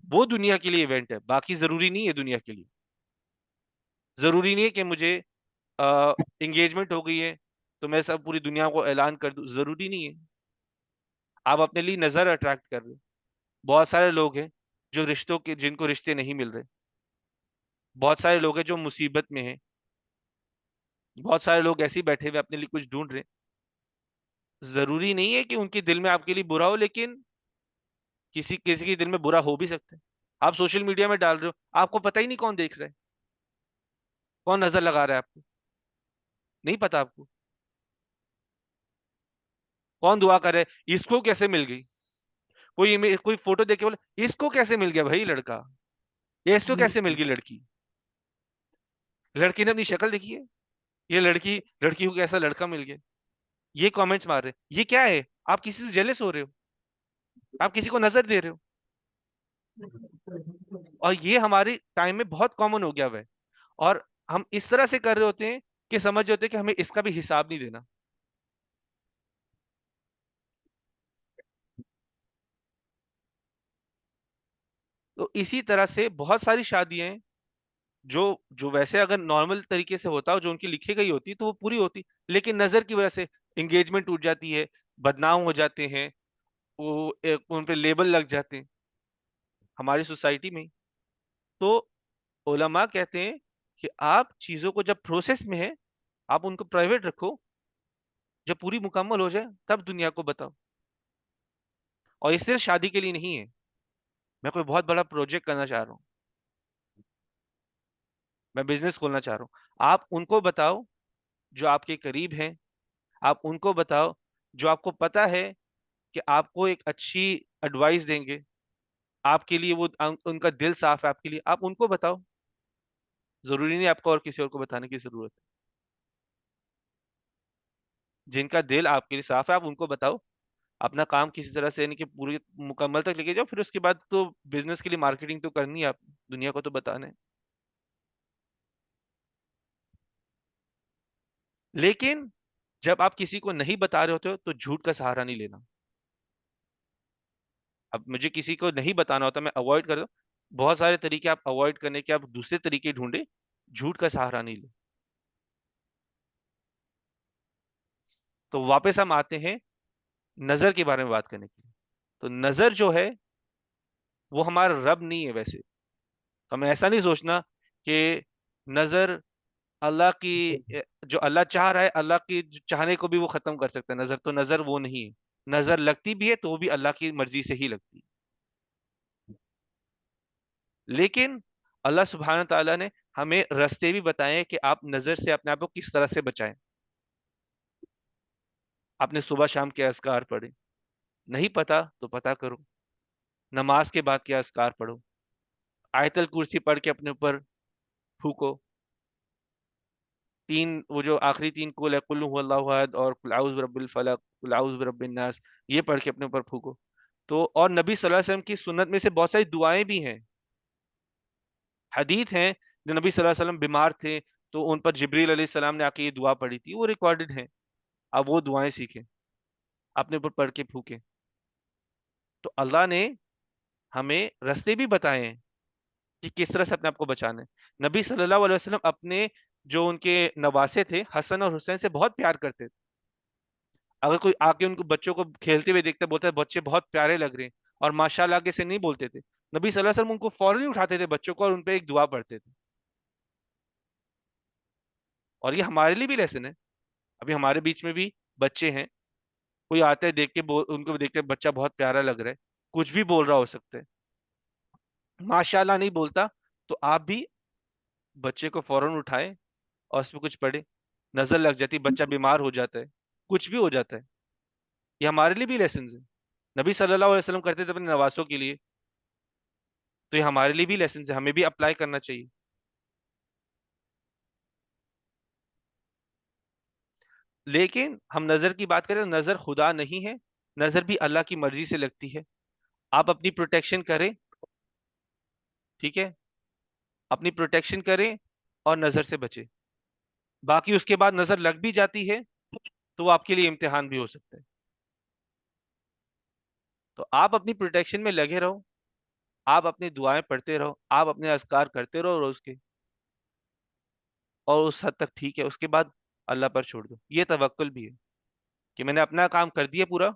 وہ دنیا کے لیے ایونٹ ہے، باقی ضروری نہیں ہے دنیا کے لیے. ضروری نہیں ہے کہ مجھے انگیجمنٹ ہو گئی ہے تو میں سب پوری دنیا کو اعلان کر دوں، ضروری نہیں ہے. آپ اپنے لیے نظر اٹریکٹ کر رہے. بہت سارے لوگ ہیں جو رشتوں کے، جن کو رشتے نہیں مل رہے، بہت سارے لوگ ہیں جو مصیبت میں ہیں، بہت سارے لوگ ایسے ہی بیٹھے ہوئے اپنے لیے کچھ ڈھونڈ رہے. ضروری نہیں ہے کہ ان کے دل میں آپ کے لیے برا ہو، لیکن کسی کسی کے دل میں برا ہو بھی سکتا ہے. آپ سوشل میڈیا میں ڈال رہے ہو، آپ کو پتہ ہی نہیں کون دیکھ رہا ہے، کون نظر لگا رہا ہے آپ کو، نہیں پتا آپ کو. کون دعا کر رہا ہے اس کو کیسے مل گئی، کوئی فوٹو دیکھ کے بولے اس کو کیسے مل گیا بھائی لڑکا، یا اس کو کیسے مل گئی لڑکی. لڑکی نے اپنی شکل دیکھی ہے، یہ لڑکی کو کیسا لڑکا مل گیا، یہ کامنٹس مار رہے. یہ کیا ہے؟ آپ کسی سے جیلس ہو رہے ہو، آپ کسی کو نظر دے رہے ہو. اور یہ ہمارے ٹائم میں بہت کامن ہو گیا ہے، اور ہم اس طرح سے کر رہے ہوتے ہیں کہ سمجھ ہوتے ہیں کہ ہمیں اس کا بھی حساب نہیں دینا. تو اسی طرح سے بہت ساری شادیاں ہیں جو ویسے اگر نارمل طریقے سے ہوتا، جو ان کی لکھی گئی ہوتی تو وہ پوری ہوتی، لیکن نظر کی وجہ سے انگیجمنٹ ٹوٹ جاتی ہے، بدنام ہو جاتے ہیں، وہ ان پہ لیبل لگ جاتے ہیں ہماری سوسائٹی میں. تو علماء کہتے ہیں کہ آپ چیزوں کو جب پروسیس میں ہے آپ ان کو پرائیویٹ رکھو، جب پوری مکمل ہو جائے تب دنیا کو بتاؤ. اور یہ صرف شادی کے لیے نہیں ہے، میں کوئی بہت بڑا پروجیکٹ کرنا چاہ رہا ہوں، میں بزنس کھولنا چاہ رہا ہوں، آپ ان کو بتاؤ جو آپ کے قریب ہیں، آپ ان کو بتاؤ جو آپ کو پتا ہے کہ آپ کو ایک اچھی ایڈوائس دیں گے، آپ کے لیے وہ ان کا دل صاف ہے آپ کے لیے، آپ ان کو بتاؤ. ضروری نہیں آپ کو اور کسی اور کو بتانے کی ضرورت ہے. جن کا دل آپ کے لیے صاف ہے آپ ان کو بتاؤ. اپنا کام کسی طرح سے یعنی کہ پوری مکمل تک لے کے جاؤ، پھر اس کے بعد تو بزنس کے لیے مارکیٹنگ تو کرنی ہے، آپ دنیا کو تو بتانا ہے. لیکن جب آپ کسی کو نہیں بتا رہے ہوتے ہو تو جھوٹ کا سہارا نہیں لینا. اب مجھے کسی کو نہیں بتانا ہوتا، میں اوائڈ کر دوں. بہت سارے طریقے آپ اوائڈ کرنے کے، آپ دوسرے طریقے ڈھونڈے، جھوٹ کا سہارا نہیں لیں. تو واپس ہم آتے ہیں نظر کے بارے میں بات کرنے کے لیے. تو نظر جو ہے وہ ہمارا رب نہیں ہے. ویسے ہمیں ایسا نہیں سوچنا کہ نظر اللہ کی، جو اللہ چاہ رہا ہے اللہ کی چاہنے کو بھی وہ ختم کر سکتا ہے. نظر تو نظر وہ نہیں ہے. نظر لگتی بھی ہے تو وہ بھی اللہ کی مرضی سے ہی لگتی ہے. لیکن اللہ سبحانہ تعالیٰ نے ہمیں راستے بھی بتائے کہ آپ نظر سے اپنے آپ کو کس طرح سے بچائیں. آپ نے صبح شام کے اذکار پڑھے، نہیں پتا تو پتا کرو. نماز کے بعد کے اذکار پڑھو، آیت الکرسی پڑھ کے اپنے اوپر پھونکو. وہ جو آخری 3 قل ہے، قل هو اللہ احد اور قل اعوذ برب الفلق، قل اعوذ برب الناس، یہ پڑھ کے اپنے اوپر پھونکو. تو اور نبی صلی اللہ علیہ وسلم کی سنت میں سے بہت ساری دعائیں بھی ہیں، حدیث ہیں جو نبی صلی اللہ علیہ وسلم بیمار تھے تو ان پر جبریل علیہ السلام نے آ کے یہ دعا پڑھی تھی، وہ ریکارڈڈ ہیں. اب وہ دعائیں سیکھیں، اپنے اوپر پڑھ کے پھونکیں. تو اللہ نے ہمیں راستے بھی بتائے ہیں کہ کس طرح سے اپنے آپ کو بچانا ہے. نبی صلی اللہ علیہ وسلم اپنے جو ان کے نواسے تھے حسن اور حسین سے بہت پیار کرتے تھے. اگر کوئی آ کے ان کو بچوں کو کھیلتے ہوئے دیکھتا بولتا ہے بچے بہت پیارے لگ رہے ہیں اور ماشاء اللہ آگے سے نہیں بولتے تھے. نبی صلی اللہ علیہ وسلم ان کو فوراً ہی اٹھاتے تھے بچوں کو اور ان پہ ایک دعا پڑھتے تھے. اور یہ ہمارے لیے بھی لیسن ہے. ابھی ہمارے بیچ میں بھی بچے ہیں, کوئی آتا ہے دیکھ کے ان کو دیکھ کے بچہ بہت پیارا لگ رہا ہے, کچھ بھی بول رہا ہو سکتا ہے, ماشاء اللہ نہیں بولتا, تو آپ بھی بچے کو فوراً اٹھائے اور اس پہ کچھ پڑھے. نظر لگ جاتی, بچہ بیمار ہو جاتا ہے, کچھ بھی ہو جاتا ہے. یہ ہمارے لیے بھی لیسنز ہیں. نبی صلی اللہ علیہ وسلم کرتے تھے اپنے نواسوں کے لیے, تو یہ ہمارے لیے بھی لیسنز ہیں, ہمیں بھی اپلائی کرنا چاہیے. لیکن ہم نظر کی بات کریں تو نظر خدا نہیں ہے, نظر بھی اللہ کی مرضی سے لگتی ہے. آپ اپنی پروٹیکشن کریں, ٹھیک ہے, اپنی پروٹیکشن کریں اور نظر سے بچیں. باقی اس کے بعد نظر لگ بھی جاتی ہے تو وہ آپ کے لیے امتحان بھی ہو سکتا ہے. تو آپ اپنی پروٹیکشن میں لگے رہو, آپ اپنی دعائیں پڑھتے رہو, آپ اپنے اذکار کرتے رہو روز کے, اور اس حد تک ٹھیک ہے. اس کے بعد اللہ پر چھوڑ دو. یہ توکل بھی ہے کہ میں نے اپنا کام کر دیا پورا,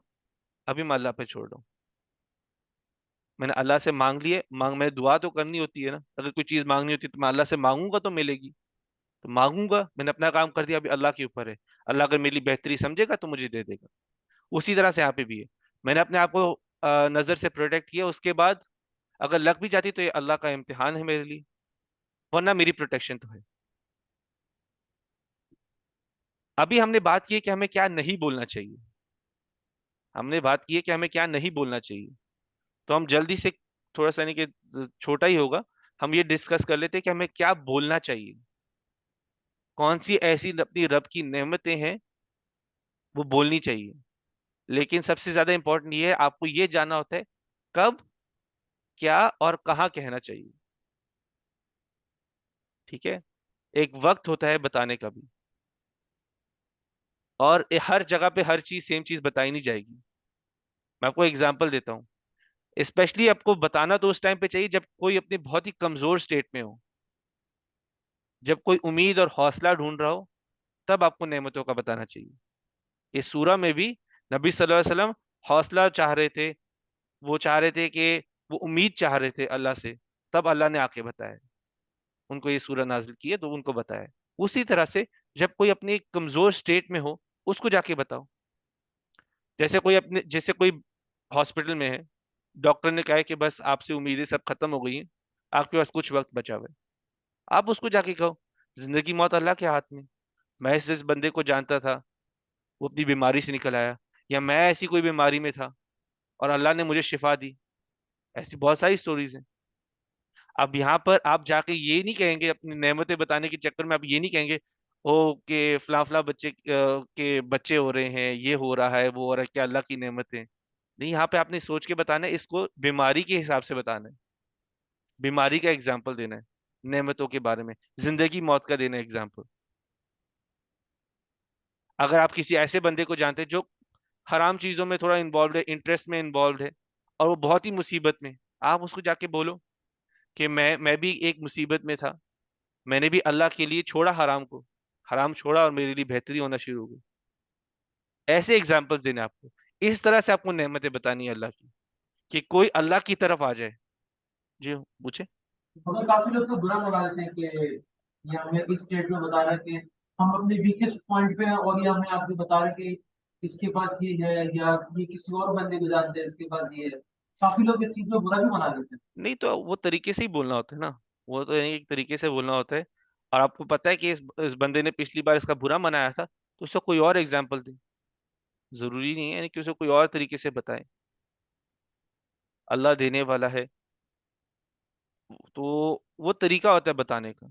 ابھی میں اللہ پہ چھوڑ رہا ہوں. میں نے اللہ سے مانگ لیے, میں دعا تو کرنی ہوتی ہے نا, اگر کوئی چیز مانگنی ہوتی ہے تو میں اللہ سے مانگوں گا تو ملے گی, تو مانگوں گا. میں نے اپنا کام کر دیا, ابھی اللہ کے اوپر ہے. اللہ اگر میری بہتری سمجھے گا تو مجھے دے دے گا. اسی طرح سے یہاں پہ بھی ہے, میں نے اپنے آپ کو نظر سے پروٹیکٹ کیا, اس کے بعد اگر لگ بھی جاتی تو یہ اللہ کا امتحان ہے میرے لیے, ورنہ میری پروٹیکشن تو ہے. ابھی ہم نے بات کی ہے کہ ہمیں کیا نہیں بولنا چاہیے, ہم نے بات کی ہے کہ ہمیں کیا نہیں بولنا چاہیے. تو ہم جلدی سے, تھوڑا سا نہیں کہ چھوٹا ہی ہوگا, ہم یہ ڈسکس کر لیتے کہ ہمیں کیا بولنا چاہیے. کون سی ایسی اپنی رب کی نعمتیں ہیں وہ بولنی چاہیے. لیکن سب سے زیادہ امپورٹنٹ یہ ہے, آپ کو یہ جاننا ہوتا ہے کب, کیا اور کہاں کہنا چاہیے. ٹھیک ہے, ایک وقت ہوتا ہے بتانے کا بھی, اور ہر جگہ پہ ہر چیز سیم چیز بتائی نہیں جائے گی. میں آپ کو ایگزامپل دیتا ہوں. اسپیشلی آپ کو بتانا تو اس ٹائم پہ چاہیے جب کوئی اپنی بہت ہی کمزور سٹیٹ میں ہو, جب کوئی امید اور حوصلہ ڈھونڈ رہا ہو, تب آپ کو نعمتوں کا بتانا چاہیے. اس سورہ میں بھی نبی صلی اللہ علیہ وسلم حوصلہ چاہ رہے تھے, وہ چاہ رہے تھے کہ وہ امید چاہ رہے تھے اللہ سے, تب اللہ نے آ کے بتایا, ان کو یہ سورہ نازل کی ہے تو ان کو بتایا. اسی طرح سے جب کوئی اپنی کمزور سٹیٹ میں ہو, اس کو جا کے بتاؤ. جیسے کوئی ہاسپٹل میں ہے, ڈاکٹر نے کہا ہے کہ بس آپ سے امیدیں سب ختم ہو گئی ہیں, آپ کے پاس کچھ وقت بچا ہوا ہے. آپ اس کو جا کے کہو زندگی موت اللہ کے ہاتھ میں, میں اس بندے کو جانتا تھا, وہ اپنی بیماری سے نکل آیا, یا میں ایسی کوئی بیماری میں تھا اور اللہ نے مجھے شفا دی. ایسی بہت ساری سٹوریز ہیں. اب یہاں پر آپ جا کے یہ نہیں کہیں گے, اپنی نعمتیں بتانے کے چکر میں آپ یہ نہیں کہیں گے او کہ فلاں فلاں بچے کے بچے ہو رہے ہیں, یہ ہو رہا ہے, وہ ہو رہا ہے, کیا اللہ کی نعمتیں. نہیں, یہاں پہ آپ نے سوچ کے بتانا ہے, اس کو بیماری کے حساب سے بتانا ہے, بیماری کا ایگزامپل دینا ہے, نعمتوں کے بارے میں زندگی موت کا دینا ہے ایگزامپل. اگر آپ کسی ایسے بندے کو جانتے جو حرام چیزوں میں تھوڑا انوالوڈ ہے, انٹرسٹ میں انوالوڈ ہے, اور وہ بہت ہی مصیبت میں, آپ اس کو جا کے بولو کہ میں بھی ایک مصیبت میں تھا, میں نے بھی اللہ کے لیے چھوڑا حرام کو, حرام چھوڑا اور میرے لیے بہتری ہونا شروع ہو گئی. ایسے ایگزامپل دینے آپ کو, اس طرح سے آپ کو نعمتیں بتانی ہے اللہ کی, کہ کوئی اللہ کی طرف آ جائے. جی پوچھے.
مگر کافی لوگ تو برا بنا دیتے ہیں کہ یہ ہمیں اس اسٹیٹ میں بتا رہا ہے کہ ہم اپنے ویکسٹ پوائنٹ پہ ہیں, اور یہ ہمیں آپ کو بتا رہے کہ اس کے پاس یہ ہے, یا یہ کسی اور بندے کو جانتے ہیں اس کے پاس یہ ہے. کافی لوگ اس چیز میں برا بھی بنا دیتے ہیں.
نہیں تو وہ طریقے سے ہی بولنا ہوتا ہے نا, وہ تو ایک طریقے سے بولنا ہوتا ہے. اور آپ کو پتا ہے کہ اس بندے نے پچھلی بار اس کا برا منایا تھا, تو اس کو کوئی اور ایگزامپل دے. ضروری نہیں ہے کہ اسے کوئی اور طریقے سے بتائیں. اللہ دینے والا ہے, تو وہ طریقہ ہوتا ہے بتانے کا.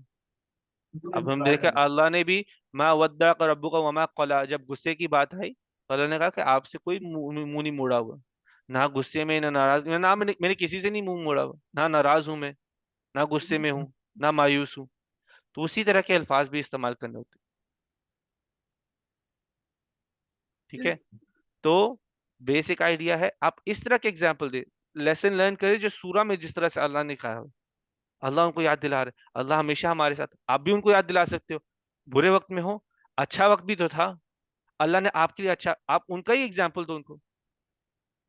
اب ہم دیکھیں اللہ نے بھی ما ودعک ربک وما قلی, جب غصے کی بات آئی تو اللہ نے کہا کہ آپ سے کوئی منہ نہیں موڑا ہوا, نہ غصے میں نہ ناراض, نہ میں نے کسی سے نہیں منہ موڑا ہوا, نہ ناراض ہوں میں, نہ غصے میں ہوں, نہ مایوس ہوں. تو اسی طرح کے الفاظ بھی استعمال کرنے ہوتے. ٹھیک ہے, تو بیسک آئیڈیا ہے, آپ اس طرح کے ایگزامپل دے, لیسن لرن کرے جو سورہ میں جس طرح سے اللہ نے کہا ہو, اللہ ان کو یاد دلا رہے، اللہ ہمیشہ ہمارے ساتھ، آپ بھی ان کو یاد دلا سکتے ہو، برے وقت میں ہو، اچھا وقت بھی تو تھا، اللہ نے آپ کے لیے اچھا، آپ ان کا ہی ایگزامپل دو، ان کو،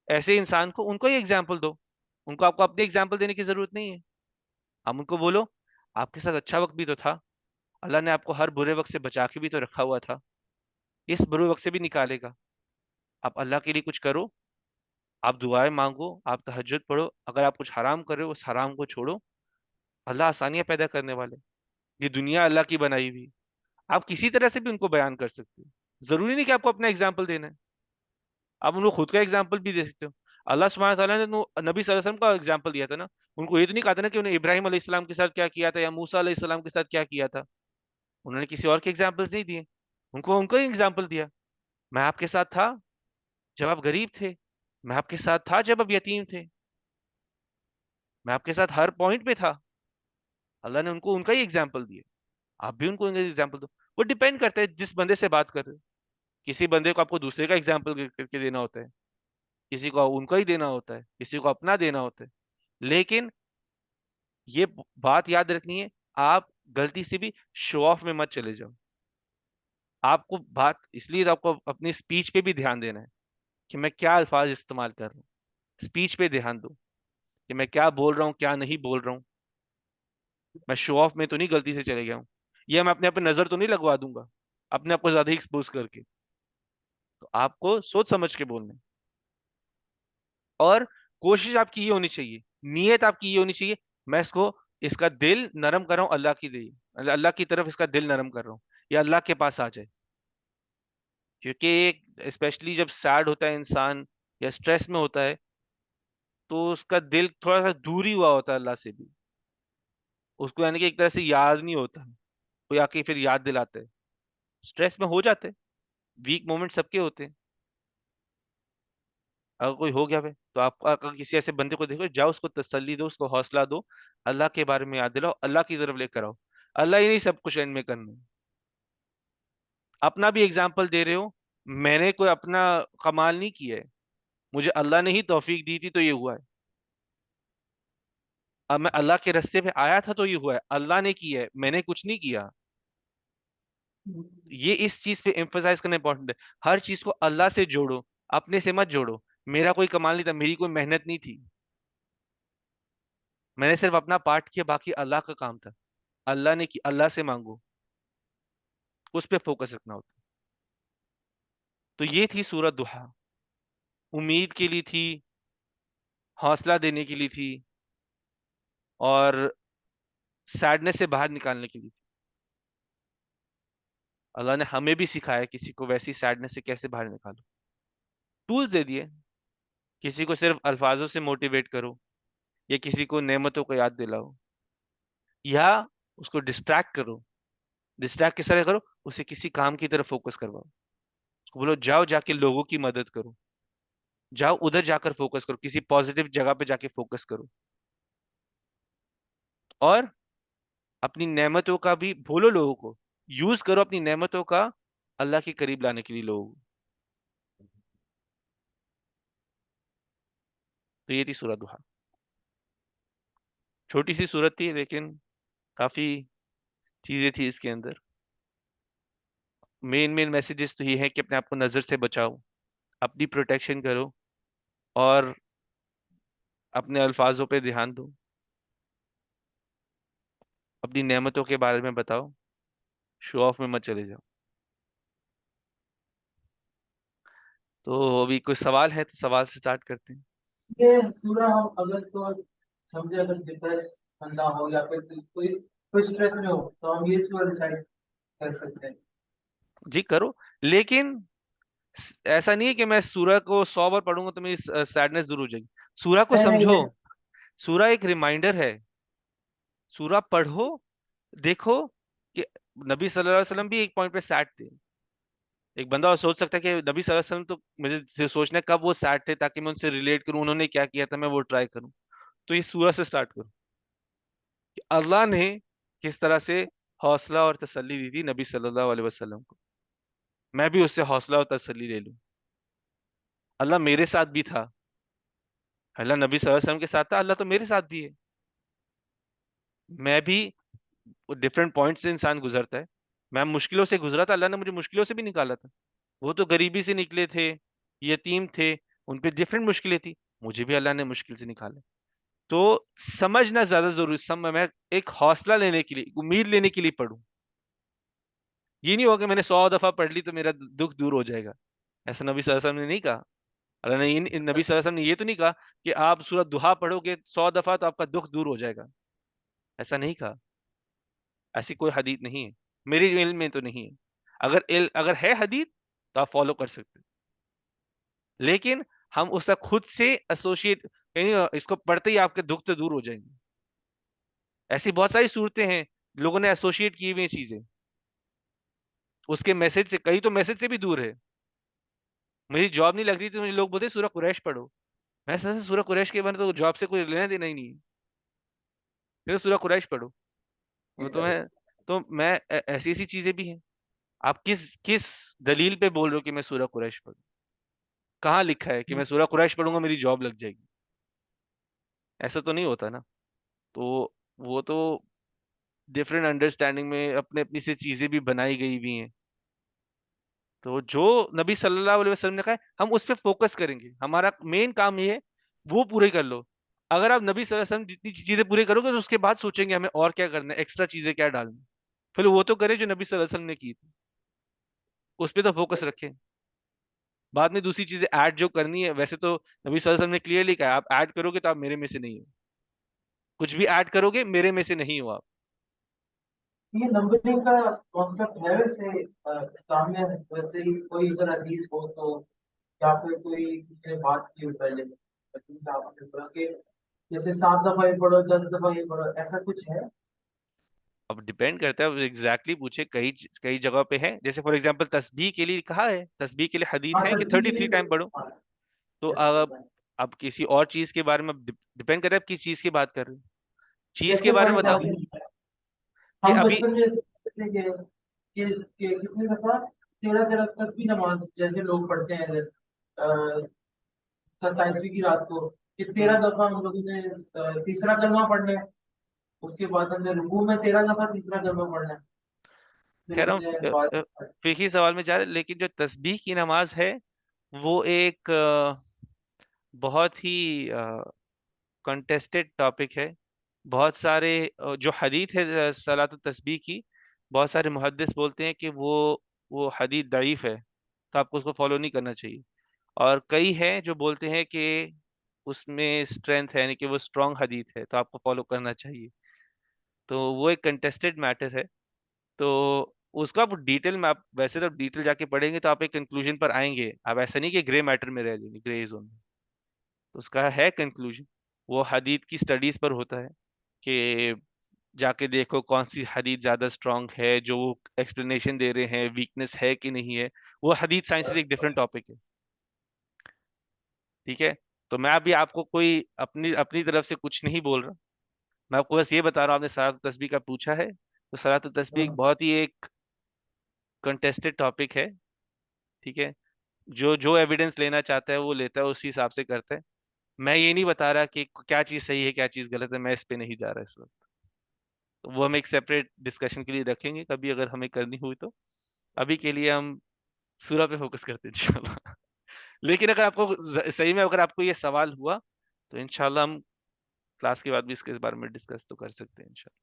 ایسے انسان کو ان کو ہی ایگزامپل دو، ان کو آپ کو اپنی ایگزامپل دینے کی ضرورت نہیں ہے، ہم ان کو بولو آپ کے ساتھ اچھا وقت بھی تو تھا، اللہ نے آپ کو ہر برے وقت سے بچا کے بھی تو رکھا ہوا تھا، اس برے وقت سے بھی نکالے گا، آپ اللہ کے لیے کچھ کرو، آپ دعائیں مانگو، آپ تہجد پڑھو، اگر آپ کچھ حرام کر رہے ہو اس حرام کو چھوڑو، اللہ آسانیاں پیدا کرنے والے، یہ دنیا اللہ کی بنائی ہوئی، آپ کسی طرح سے بھی ان کو بیان کر سکتے ہو، ضروری نہیں کہ آپ کو اپنا ایگزامپل دینا ہے، آپ ان کو خود کا ایگزامپل بھی دے سکتے ہو، اللہ سبحانہ تعالیٰ نے نبی صلی اللہ علیہ وسلم کا ایگزامپل دیا تھا نا، ان کو یہ تو نہیں کہا تھا نا کہ انہیں ابراہیم علیہ السلام کے ساتھ کیا کیا تھا یا موسیٰ علیہ السلام کے ساتھ کیا کیا تھا، انہوں نے کسی اور کے ایگزامپلس نہیں دیے، ان کو ہی ایگزامپل دیا، میں آپ کے ساتھ تھا جب آپ غریب تھے، میں آپ کے ساتھ تھا جب آپ یتیم تھے، میں آپ کے ساتھ ہر پوائنٹ پہ تھا، اللہ نے ان کا ہی ایگزامپل دیا، آپ بھی ان کو ایگزامپل دو، وہ ڈیپینڈ کرتا ہے جس بندے سے بات کر رہے ہو، کسی بندے کو آپ کو دوسرے کا ایگزامپل کر کے دینا ہوتا ہے، کسی کو ان کا ہی دینا ہوتا ہے، کسی کو اپنا دینا ہوتا ہے، لیکن یہ بات یاد رکھنی ہے، آپ غلطی سے بھی شو آف میں مت چلے جاؤ، آپ کو بات اس لیے آپ کو اپنی اسپیچ پہ بھی دھیان دینا ہے کہ میں کیا الفاظ استعمال کر رہا ہوں، اسپیچ پہ دھیان دو کہ میں کیا بول رہا ہوں کیا نہیں بول رہا ہوں، میں شو آف میں تو نہیں غلطی سے چلے گیا ہوں، یا میں اپنے آپ پہ نظر تو نہیں لگوا دوں گا اپنے آپ کو زیادہ ایکسپوز کر کے، تو آپ کو سوچ سمجھ کے بولنا ہے، اور کوشش آپ کی یہ ہونی چاہیے، نیت آپ کی یہ ہونی چاہیے، میں اس کا دل نرم کر رہا ہوں اللہ کی اللہ کی طرف اس کا دل نرم کر رہا ہوں، یا اللہ کے پاس آ جائے، کیونکہ اسپیشلی جب سیڈ ہوتا ہے انسان یا اسٹریس میں ہوتا ہے تو اس کا دل تھوڑا سا دور ہی ہوا ہوتا ہے اللہ سے بھی، اس کو یعنی کہ ایک طرح سے یاد نہیں ہوتا، کوئی آ کے پھر یاد دلاتے ہے، اسٹریس میں ہو جاتے، ویک مومنٹ سب کے ہوتے ہیں، اگر کوئی ہو گیا ہے تو آپ اگر کسی ایسے بندے کو دیکھو، جاؤ اس کو تسلی دو، اس کو حوصلہ دو، اللہ کے بارے میں یاد دلاؤ، اللہ کی طرف لے کر آؤ، اللہ ہی نہیں سب کچھ اینڈ میں کرنا ہے، اپنا بھی ایگزامپل دے رہے ہو، میں نے کوئی اپنا کمال نہیں کیا ہے، مجھے اللہ نے ہی توفیق دی تھی تو یہ ہوا ہے، اب میں اللہ کے رستے پہ آیا تھا تو یہ ہوا ہے، اللہ نے کیا ہے، میں نے کچھ نہیں کیا، یہ اس چیز پہ ایمفسائز کرنا امپورٹنٹ ہے، ہر چیز کو اللہ سے جوڑو، اپنے سے مت جوڑو، میرا کوئی کمال نہیں تھا، میری کوئی محنت نہیں تھی، میں نے صرف اپنا پارٹ کیا، باقی اللہ کا کام تھا، اللہ نے کی، اللہ سے مانگو، اس پہ فوکس رکھنا ہوتا، تو یہ تھی سورۃ ضحیٰ، امید کے لیے تھی، حوصلہ دینے کے لیے تھی، اور سیڈنس سے باہر نکالنے کے لیے تھی، اللہ نے ہمیں بھی سکھایا کسی کو ویسی سیڈنس سے کیسے باہر نکالو، ٹولز دے دیے، کسی کو صرف الفاظوں سے موٹیویٹ کرو، یا کسی کو نعمتوں کو یاد دلاؤ، یا اس کو ڈسٹریکٹ کرو، ڈسٹریکٹ کس طرح کرو، اسے کسی کام کی طرف فوکس کرواؤ، اس کو بولو جاؤ جا کے لوگوں کی مدد کرو، جاؤ ادھر جا کر فوکس کرو، کسی پازیٹیو جگہ پہ جا کے فوکس کرو، اور اپنی نعمتوں کا بھی بولو، لوگوں کو یوز کرو اپنی نعمتوں کا اللہ کے قریب لانے کے لیے لوگوں کو، تو یہ تھی سورۃ ضحیٰ، چھوٹی سی سورت تھی لیکن کافی چیزیں تھی اس کے اندر، مین میسیجز تو یہ ہے کہ اپنے آپ کو نظر سے بچاؤ، اپنی پروٹیکشن کرو، اور اپنے الفاظوں پہ دھیان دو، اپنی نعمتوں کے بارے میں بتاؤ، شو آف میں مت چلے جاؤ، تو ابھی کوئی سوال ہے تو سوال سے سٹارٹ کرتے ہیں،
یہ سورہ ہم اگر تو سمجھے اگر ڈپریس بندہ ہو یا پھر کوئی اسٹریس میں ہو تو ہم یہ سورہ ڈیسائیڈ کر سکتے ہیں.
جی کرو، لیکن ایسا نہیں ہے کہ میں سورہ کو 100 بار پڑھوں گا تو میری سیڈنس دور ہو جائے گی، سورہ کو سمجھو، سورہ ایک ریمائنڈر ہے، سورہ پڑھو، دیکھو کہ نبی صلی اللہ علیہ وسلم بھی ایک پوائنٹ پہ سیڈ تھے، ایک بندہ اور سوچ سکتا ہے کہ نبی صلی اللہ علیہ وسلم تو مجھے سوچنا ہے کب وہ سیڈ تھے تاکہ میں ان سے ریلیٹ کروں، انہوں نے کیا کیا تھا میں وہ ٹرائی کروں، تو یہ سورہ سے سٹارٹ کروں کہ اللہ نے کس طرح سے حوصلہ اور تسلی دی تھی نبی صلی اللہ علیہ وسلم کو، میں بھی اس سے حوصلہ اور تسلی لے لوں، اللہ میرے ساتھ بھی تھا، اللہ نبی صلی اللہ علیہ وسلم کے ساتھ تھا، اللہ تو میرے ساتھ بھی ہے، میں بھی ڈفرینٹ پوائنٹ سے انسان گزرتا ہے. میں مشکلوں سے گزرا تھا, اللہ نے مجھے مشکلوں سے بھی نکالا تھا. وہ تو غریبی سے نکلے تھے, یتیم تھے, ان پہ ڈفرینٹ مشکلیں تھی, مجھے بھی اللہ نے مشکل سے نکالا. تو سمجھنا زیادہ ضروری, میں ایک حوصلہ لینے کے لیے, امید لینے کے لیے پڑھوں. یہ نہیں ہوگا کہ میں نے 100 دفعہ پڑھ لی تو میرا دکھ دور ہو جائے گا. ایسا نبی صلی اللہ علیہ وسلم نے نہیں کہا. اللہ نے نبی صلی اللہ علیہ وسلم نے یہ تو نہیں کہا کہ آپ سورۃ دہا پڑھو گے 100 دفعہ تو آپ کا دکھ دور ہو جائے گا. ایسا نہیں کہا, ایسی کوئی حدیث نہیں ہے, میرے علم میں تو نہیں ہے. اگر ہے حدیث تو آپ فالو کر سکتے, لیکن ہم اس کا خود سے ایسوشیٹ, اس کو پڑھتے ہی آپ کے دکھ تو دور ہو جائیں گے. ایسی بہت ساری صورتیں ہیں لوگوں نے ایسوشیٹ کی ہوئی چیزیں اس کے میسج سے, کئی تو میسج سے بھی دور ہے. میری جاب نہیں لگ رہی تو مجھے لوگ بولتے سورہ قریش پڑھو. میں سورہ قریش کے بارے تو جاب سے کوئی لینا دینا ہی نہیں ہے, پھر سورہ قریش پڑھو. تو میں ایسی ایسی چیزیں بھی ہیں. آپ کس دلیل پہ بول رہے ہو کہ میں سورہ قریش پڑھوں؟ کہاں لکھا ہے کہ میں سورہ قریش پڑھوں گا میری جاب لگ جائے گی؟ ایسا تو نہیں ہوتا نا. تو وہ تو ڈفرینٹ انڈرسٹینڈنگ میں اپنی سے چیزیں بھی بنائی گئی بھی ہیں. تو جو نبی صلی اللہ علیہ وسلم نے کہا ہے ہم اس پہ فوکس کریں گے. ہمارا مین کام یہ ہے وہ پورے کر لو. اگر آپ نبی صلی اللہ علیہ وسلم جتنی چیزیں پورے کرو گے تو اس کے بعد سوچیں گے ہمیں اور کیا کرنا ہے, ایکسٹرا چیزیں کیا ڈالنی. پھر وہ تو کرے جو نبی صلی اللہ علیہ وسلم نے کی تھی, اس پہ تو فوکس رکھیں. بعد میں دوسری چیزیں ایڈ جو کرنی ہے, ویسے تو نبی صلی اللہ علیہ وسلم نے کلیئرلی کہا آپ ایڈ کرو گے تو آپ میرے میں سے نہیں ہو, کچھ بھی ایڈ کرو گے میرے میں سے نہیں ہو آپ.
یہ نمبرنگ کا کانسیپٹ ہے ویسے اسلام میں, ویسے ہی کوئی اگر حدیث ہو تو, یا پھر کوئی کسی نے بات کی ہو پہلے حدیث آپ نے پڑھا کہ جیسے 7 دفعہ یہ پڑھو 10 دفعہ یہ پڑھو, ایسا کچھ ہے؟
اب ڈیپینڈ کرتا ہے ایگزیکٹلی پوچھے, کئی جگہ پہ ہے. جیسے فار ایگزامپل تسبیح کے لیے کہا ہے, تسبیح کے لیے حدیث ہے کہ 33 ٹائم پڑھو. تو اب کسی اور چیز کے بارے میں ڈیپینڈ کرتا ہے کس چیز کی بات کر رہے ہیں, چیز کے
جیسے
بارے
فار
میں بتاؤ
ایگزامپل
کہ
ہم
ابھی
بچپن میں کہ کتنی دفعہ 13 تسبیح نماز جیسے لوگ پڑھتے ہیں 27ویں کی رات کو, کہ 13 دفعہ ہم لوگوں نے تیسرا کلمہ پڑھنا ہے, اس کے بعد ہم نے رکوع میں 13 دفعہ تیسرا کلمہ پڑھنا ہے.
خیر ہم فقہی سوال میں جا رہے, لیکن جو تسبیح کی نماز ہے وہ ایک بہت ہی کنٹیسٹڈ ٹاپک ہے. بہت سارے جو حدیث ہے صلاۃ التسبیح کی, بہت سارے محدث بولتے ہیں کہ وہ حدیث ضعیف ہے, تو آپ کو اس کو فالو نہیں کرنا چاہیے. اور کئی ہیں جو بولتے ہیں کہ اس میں اسٹرینتھ ہے, یعنی کہ وہ اسٹرانگ حدیث ہے تو آپ کو فالو کرنا چاہیے. تو وہ ایک کنٹیسٹڈ میٹر ہے. تو اس کا ڈیٹیل میں آپ ویسے تو ڈیٹیل جا کے پڑھیں گے تو آپ ایک کنکلوژن پر آئیں گے. آپ ایسا نہیں کہ گرے میٹر میں رہ جائیں گے, گرے زون میں. تو اس کا ہے کنکلوژن, وہ حدیث کی سٹڈیز پر ہوتا ہے کہ جا کے دیکھو کون سی حدیث زیادہ اسٹرانگ ہے, جو وہ ایکسپلینیشن دے رہے ہیں ویکنس ہے کہ نہیں ہے. وہ حدیث سائنس ایک ڈفرینٹ ٹاپک ہے, ٹھیک ہے. تو میں ابھی آپ کو کوئی اپنی طرف سے کچھ نہیں بول رہا, میں آپ کو بس یہ بتا رہا ہوں. آپ نے صلاۃ التسبیح کا پوچھا ہے, تو صلاۃ التسبیح ایک بہت ہی ایک کنٹیسٹڈ ٹاپک ہے, ٹھیک ہے. جو ایویڈنس لینا چاہتا ہے وہ لیتا ہے, اسی حساب سے کرتا ہے. میں یہ نہیں بتا رہا کہ کیا چیز صحیح ہے کیا چیز غلط ہے, میں اس پہ نہیں جا رہا اس وقت. تو وہ ہم ایک سیپریٹ ڈسکشن کے لیے رکھیں گے کبھی اگر ہمیں کرنی ہوئی تو. ابھی کے لیے ہم سورہ پہ فوکس کرتے ہیں انشاءاللہ. لیکن اگر آپ کو صحیح میں اگر آپ کو یہ سوال ہوا تو انشاءاللہ ہم کلاس کے بعد بھی اس کے بارے میں ڈسکس تو کر سکتے ہیں انشاءاللہ.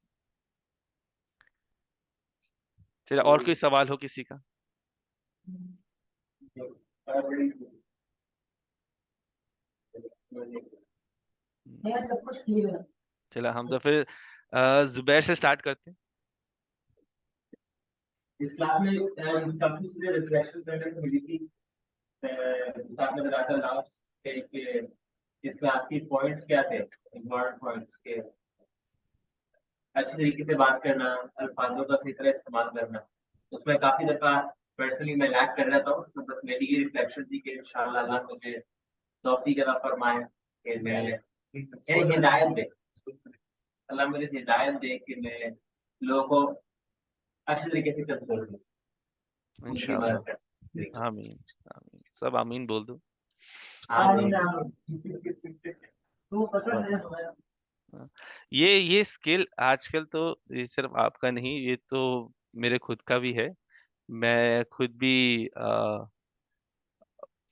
چلے, اور کوئی سوال ہو کسی کا؟
سب کچھ کلیئر ہے.
چلا ہم تو پھر زبیر سے سٹارٹ کرتے ہیں.
اس کلاس میں کافی چیزیں ریفلیکشن کرنے کو ملی تھی. ساتھ میں بتایا تھا لاسٹ کہ اس کلاس کی پوائنٹس کیا تھے, امپورٹنٹ پوائنٹس کے اچھی طریقے سے بات کرنا, الفاظوں کا صحیح طرح استعمال کرنا. اس میں کافی دفعہ پرسنلی میں لیک کر رہتا ہوں, تو بس میری یہ ریفلیکشن تھی کہ انشاءاللہ اللہ مجھے توفیق عطا فرمائے کہ میں ہدایت دے, اللہ مجھے ہدایت دے کہ میں لوگوں کو اچھی طریقے سے کنسول کروں.
انشاءاللہ. آمین آمین, سب آمین بول دو.
تو پتہ نہیں
یہ اسکل آج کل تو یہ صرف آپ کا نہیں، یہ تو میرے خود کا بھی ہے. میں خود بھی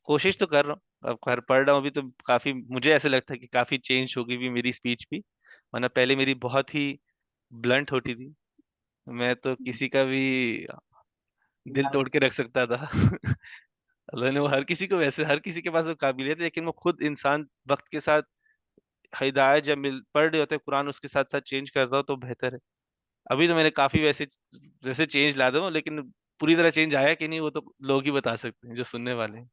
کوشش تو کر رہا ہوں. اب گھر پڑھ رہا ہوں ابھی تو کافی مجھے ایسا لگتا ہے کہ کافی چینج ہو گئی بھی میری اسپیچ بھی، ورنہ پہلے میری بہت ہی بلنٹ ہوتی تھی. میں تو کسی کا بھی دل توڑ کے رکھ سکتا تھا. اللہ نے وہ ہر کسی کو ویسے ہر کسی کے پاس وہ قابلیت ہے، لیکن وہ خود انسان وقت کے ساتھ ہدایت جب پڑھ رہے ہوتے ہیں قرآن اس کے ساتھ ساتھ چینج کرتا ہو تو بہتر ہے. ابھی تو میں نے کافی ویسے چینج لا دوں، لیکن پوری طرح چینج آیا کہ نہیں وہ تو لوگ ہی بتا سکتے ہیں جو سننے والے ہیں.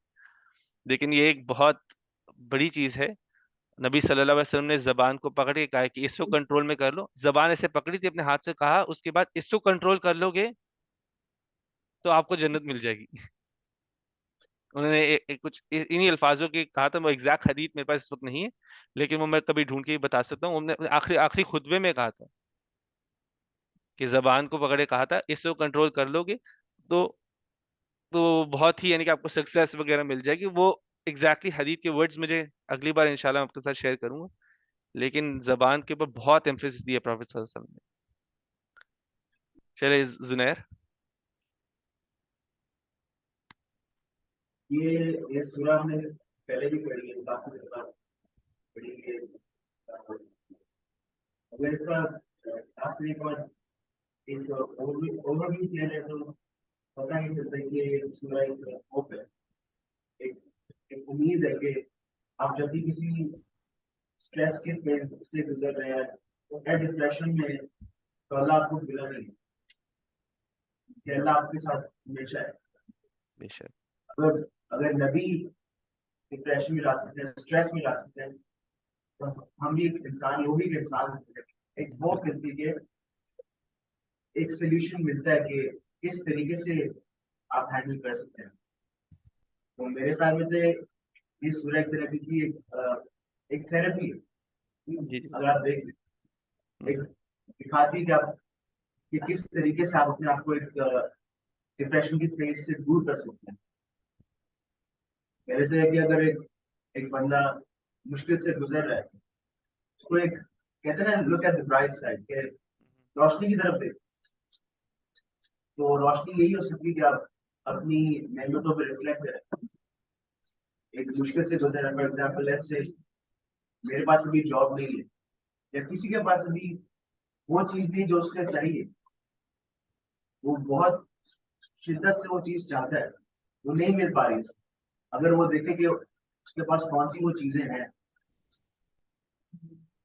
لیکن یہ ایک بہت بڑی چیز ہے. نبی صلی اللہ علیہ وسلم نے زبان کو پکڑ کے کہا کہ اس کو کنٹرول میں کر لو. زبان ایسے پکڑی تھی اپنے ہاتھ سے، کہا اس کے بعد اس کو کنٹرول کر لو گے تو آپ کو جنت مل جائے گی. انہوں نے کچھ انہی الفاظوں کی کہا تھا. وہ ایگزیکٹ حدیث میرے پاس اس وقت نہیں ہے، لیکن وہ میں کبھی ڈھونڈ کے ہی بتا سکتا ہوں. انہوں نے آخری خطبے میں کہا تھا کہ زبان کو پکڑے کہا تھا اس کو کنٹرول کر لو گے تو بہت ہی یعنی کہ آپ کو سکسیس وغیرہ مل جائے گی. وہ ایگزیکٹلی حدیث کے ورڈز مجھے اگلی بار انشاءاللہ آپ کے ساتھ شیئر کروں گا، لیکن زبان کے اوپر بہت ایمفیسس دیا پروفیٹ صلی اللہ علیہ وسلم نے. چلے زنیر.
یہ سورہ ہم نے پہلے بھی پڑھی ہے، کافی دفعہ پڑھی ہے. اگر اس کا آخری پر ایک اوور ویو کیا جائے تو پتہ نہیں چلتا کہ یہ سورہ ایک ہوپ ہے، ایک امید ہے کہ آپ جب بھی کسی اسٹریس کے فیز سے گزر رہے ہیں تو ڈپریشن میں تو اللہ آپ کو بلا نہیں کہ اللہ آپ کے ساتھ ہمیشہ ہے.
بے شک.
اگر نبی ڈپریشن میں لا سکتے ہیں، اسٹریس میں لا سکتے ہیں، تو ہم بھی ایک انسان ہی، وہ بھی ایک انسان ہوتے ہیں. ایک ہوپ ملتی ہے کہ ایک سولوشن ملتا ہے کہ کس طریقے سے آپ ہینڈل کر سکتے ہیں. تو میرے خیال میں تو یہ سورہ ایک طرح کی ایک تھراپی ہے.
جی جی.
اگر آپ دیکھ لیں ایک دکھاتی ہے کہ آپ کہ کس طریقے سے آپ اپنے آپ کو ایک ڈپریشن کی فیز سے دور کر سکتے ہیں. پہلے تو ہے کہ اگر ایک بندہ مشکل سے گزر رہا ہے اس کو ایک کہتے ہیں نا look at the bright side, کہ روشنی کی طرف دیکھ. تو روشنی یہی ہو سکتی ہے کہ آپ اپنی نعمتوں پہ ریفلیکٹ کریں. ایک مشکل سے گزر رہا ہے، فار ایگزامپل لیٹس سے میرے پاس ابھی جاب نہیں ہے، یا کسی کے پاس ابھی وہ چیز نہیں جو اس سے چاہیے، وہ بہت شدت سے وہ چیز چاہتا ہے، وہ نہیں مل پا رہی اس کو. اگر وہ دیکھے کہ اس کے پاس کون سی وہ چیزیں ہیں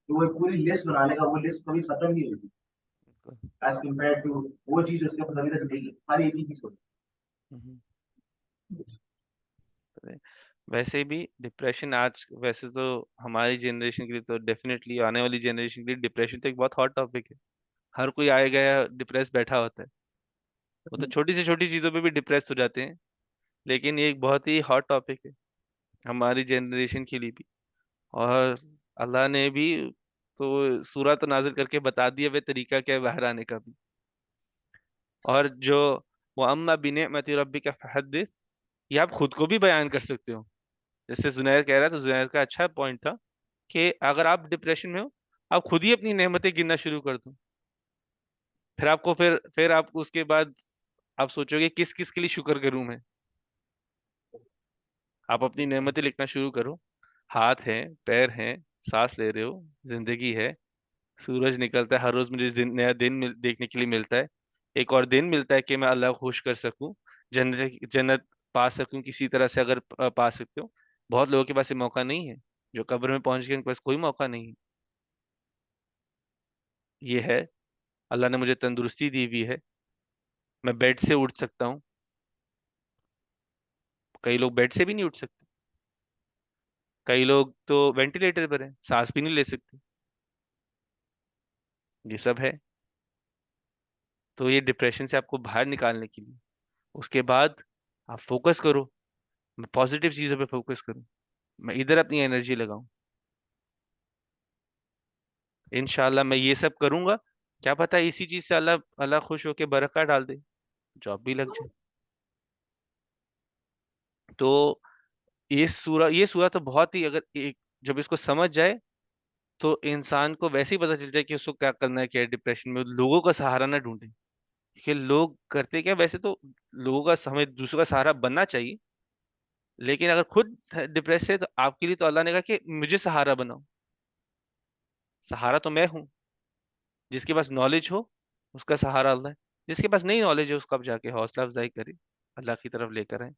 تو وہ ایک پوری لسٹ بنا لے گا. وہ لسٹ کبھی ختم نہیں ہوگی ایز کمپیئر ٹو وہ چیز اس کے پاس ابھی تک نہیں ہے. خالی ایک ہی چیز ہوتی
ویسے بھی ڈپریشن آج ویسے تو ہماری جنریشن کے لیے تو ڈیفینیٹلی آنے والی جنریشن کے لیے ڈپریشن تو ایک بہت ہاٹ ٹاپک ہے. ہر کوئی آئے گیا ڈپریس بیٹھا ہوتا ہے. وہ تو چھوٹی سے چھوٹی چیزوں پہ بھی ڈپریس ہو جاتے ہیں، لیکن یہ ایک بہت ہی ہاٹ ٹاپک ہے ہماری جنریشن کے لیے بھی. اور اللہ نے بھی تو سورہ تو نازل کر کے بتا دیا وہ طریقہ کیا ہے باہر آنے کا بھی. اور جو وَأَمَّا بِنِعْمَةِ رَبِّكَ فَحَدِّثْ، یہ آپ خود کو بھی بیان کر سکتے ہو. جیسے زنیر کہہ رہا ہے تو زنیر کا اچھا پوائنٹ تھا کہ اگر آپ ڈپریشن میں ہو آپ خود ہی اپنی نعمتیں گننا شروع کر دو. پھر آپ کو پھر آپ کو اس کے بعد آپ سوچو گے کس کس کے لیے شکر کروں میں. آپ اپنی نعمتیں لکھنا شروع کرو. ہاتھ ہیں، پیر ہیں، سانس لے رہے ہو، زندگی ہے، سورج نکلتا ہے ہر روز، مجھے نیا دن دیکھنے کے لیے ملتا ہے. ایک اور دن ملتا ہے کہ میں اللہ کو خوش کر سکوں، جنت پا سکوں کسی طرح سے اگر پا سکتے ہو. بہت لوگوں کے پاس یہ موقع نہیں ہے، جو قبر میں پہنچ گئے ان کے پاس کوئی موقع نہیں ہے. یہ ہے اللہ نے مجھے تندرستی دی ہوئی ہے، میں بیڈ سے اٹھ سکتا ہوں. کئی لوگ بیڈ سے بھی نہیں اٹھ سکتے، کئی لوگ تو وینٹیلیٹر پر ہیں، سانس بھی نہیں لے سکتے. یہ سب ہے. تو یہ ڈپریشن سے آپ کو باہر نکالنے کے لیے اس کے بعد آپ فوکس کرو، میں پازیٹیو چیزوں پہ فوکس کروں، میں ادھر اپنی انرجی لگاؤں. انشاءاللہ میں یہ سب کروں گا. کیا پتہ اسی چیز سے اللہ خوش ہو کے برکت ڈال دے، جاب بھی لگ جائے. تو یہ سورہ تو بہت ہی، اگر جب اس کو سمجھ جائے تو انسان کو ویسے ہی پتہ چل جائے کہ اس کو کیا کرنا ہے، کیا ڈپریشن میں، لوگوں کا سہارا نہ ڈھونڈے. کہ لوگ کرتے کیا، ویسے تو لوگوں کا، ہمیں دوسروں کا سہارا بننا چاہیے، لیکن اگر خود ڈپریس ہے تو آپ کے لیے تو اللہ نے کہا کہ مجھے سہارا بناؤ. سہارا تو میں ہوں. جس کے پاس نالج ہو اس کا سہارا اللہ ہے، جس کے پاس نہیں نالج ہے اس کو آپ جا کے حوصلہ افزائی کرے، اللہ کی طرف لے کر آئیں.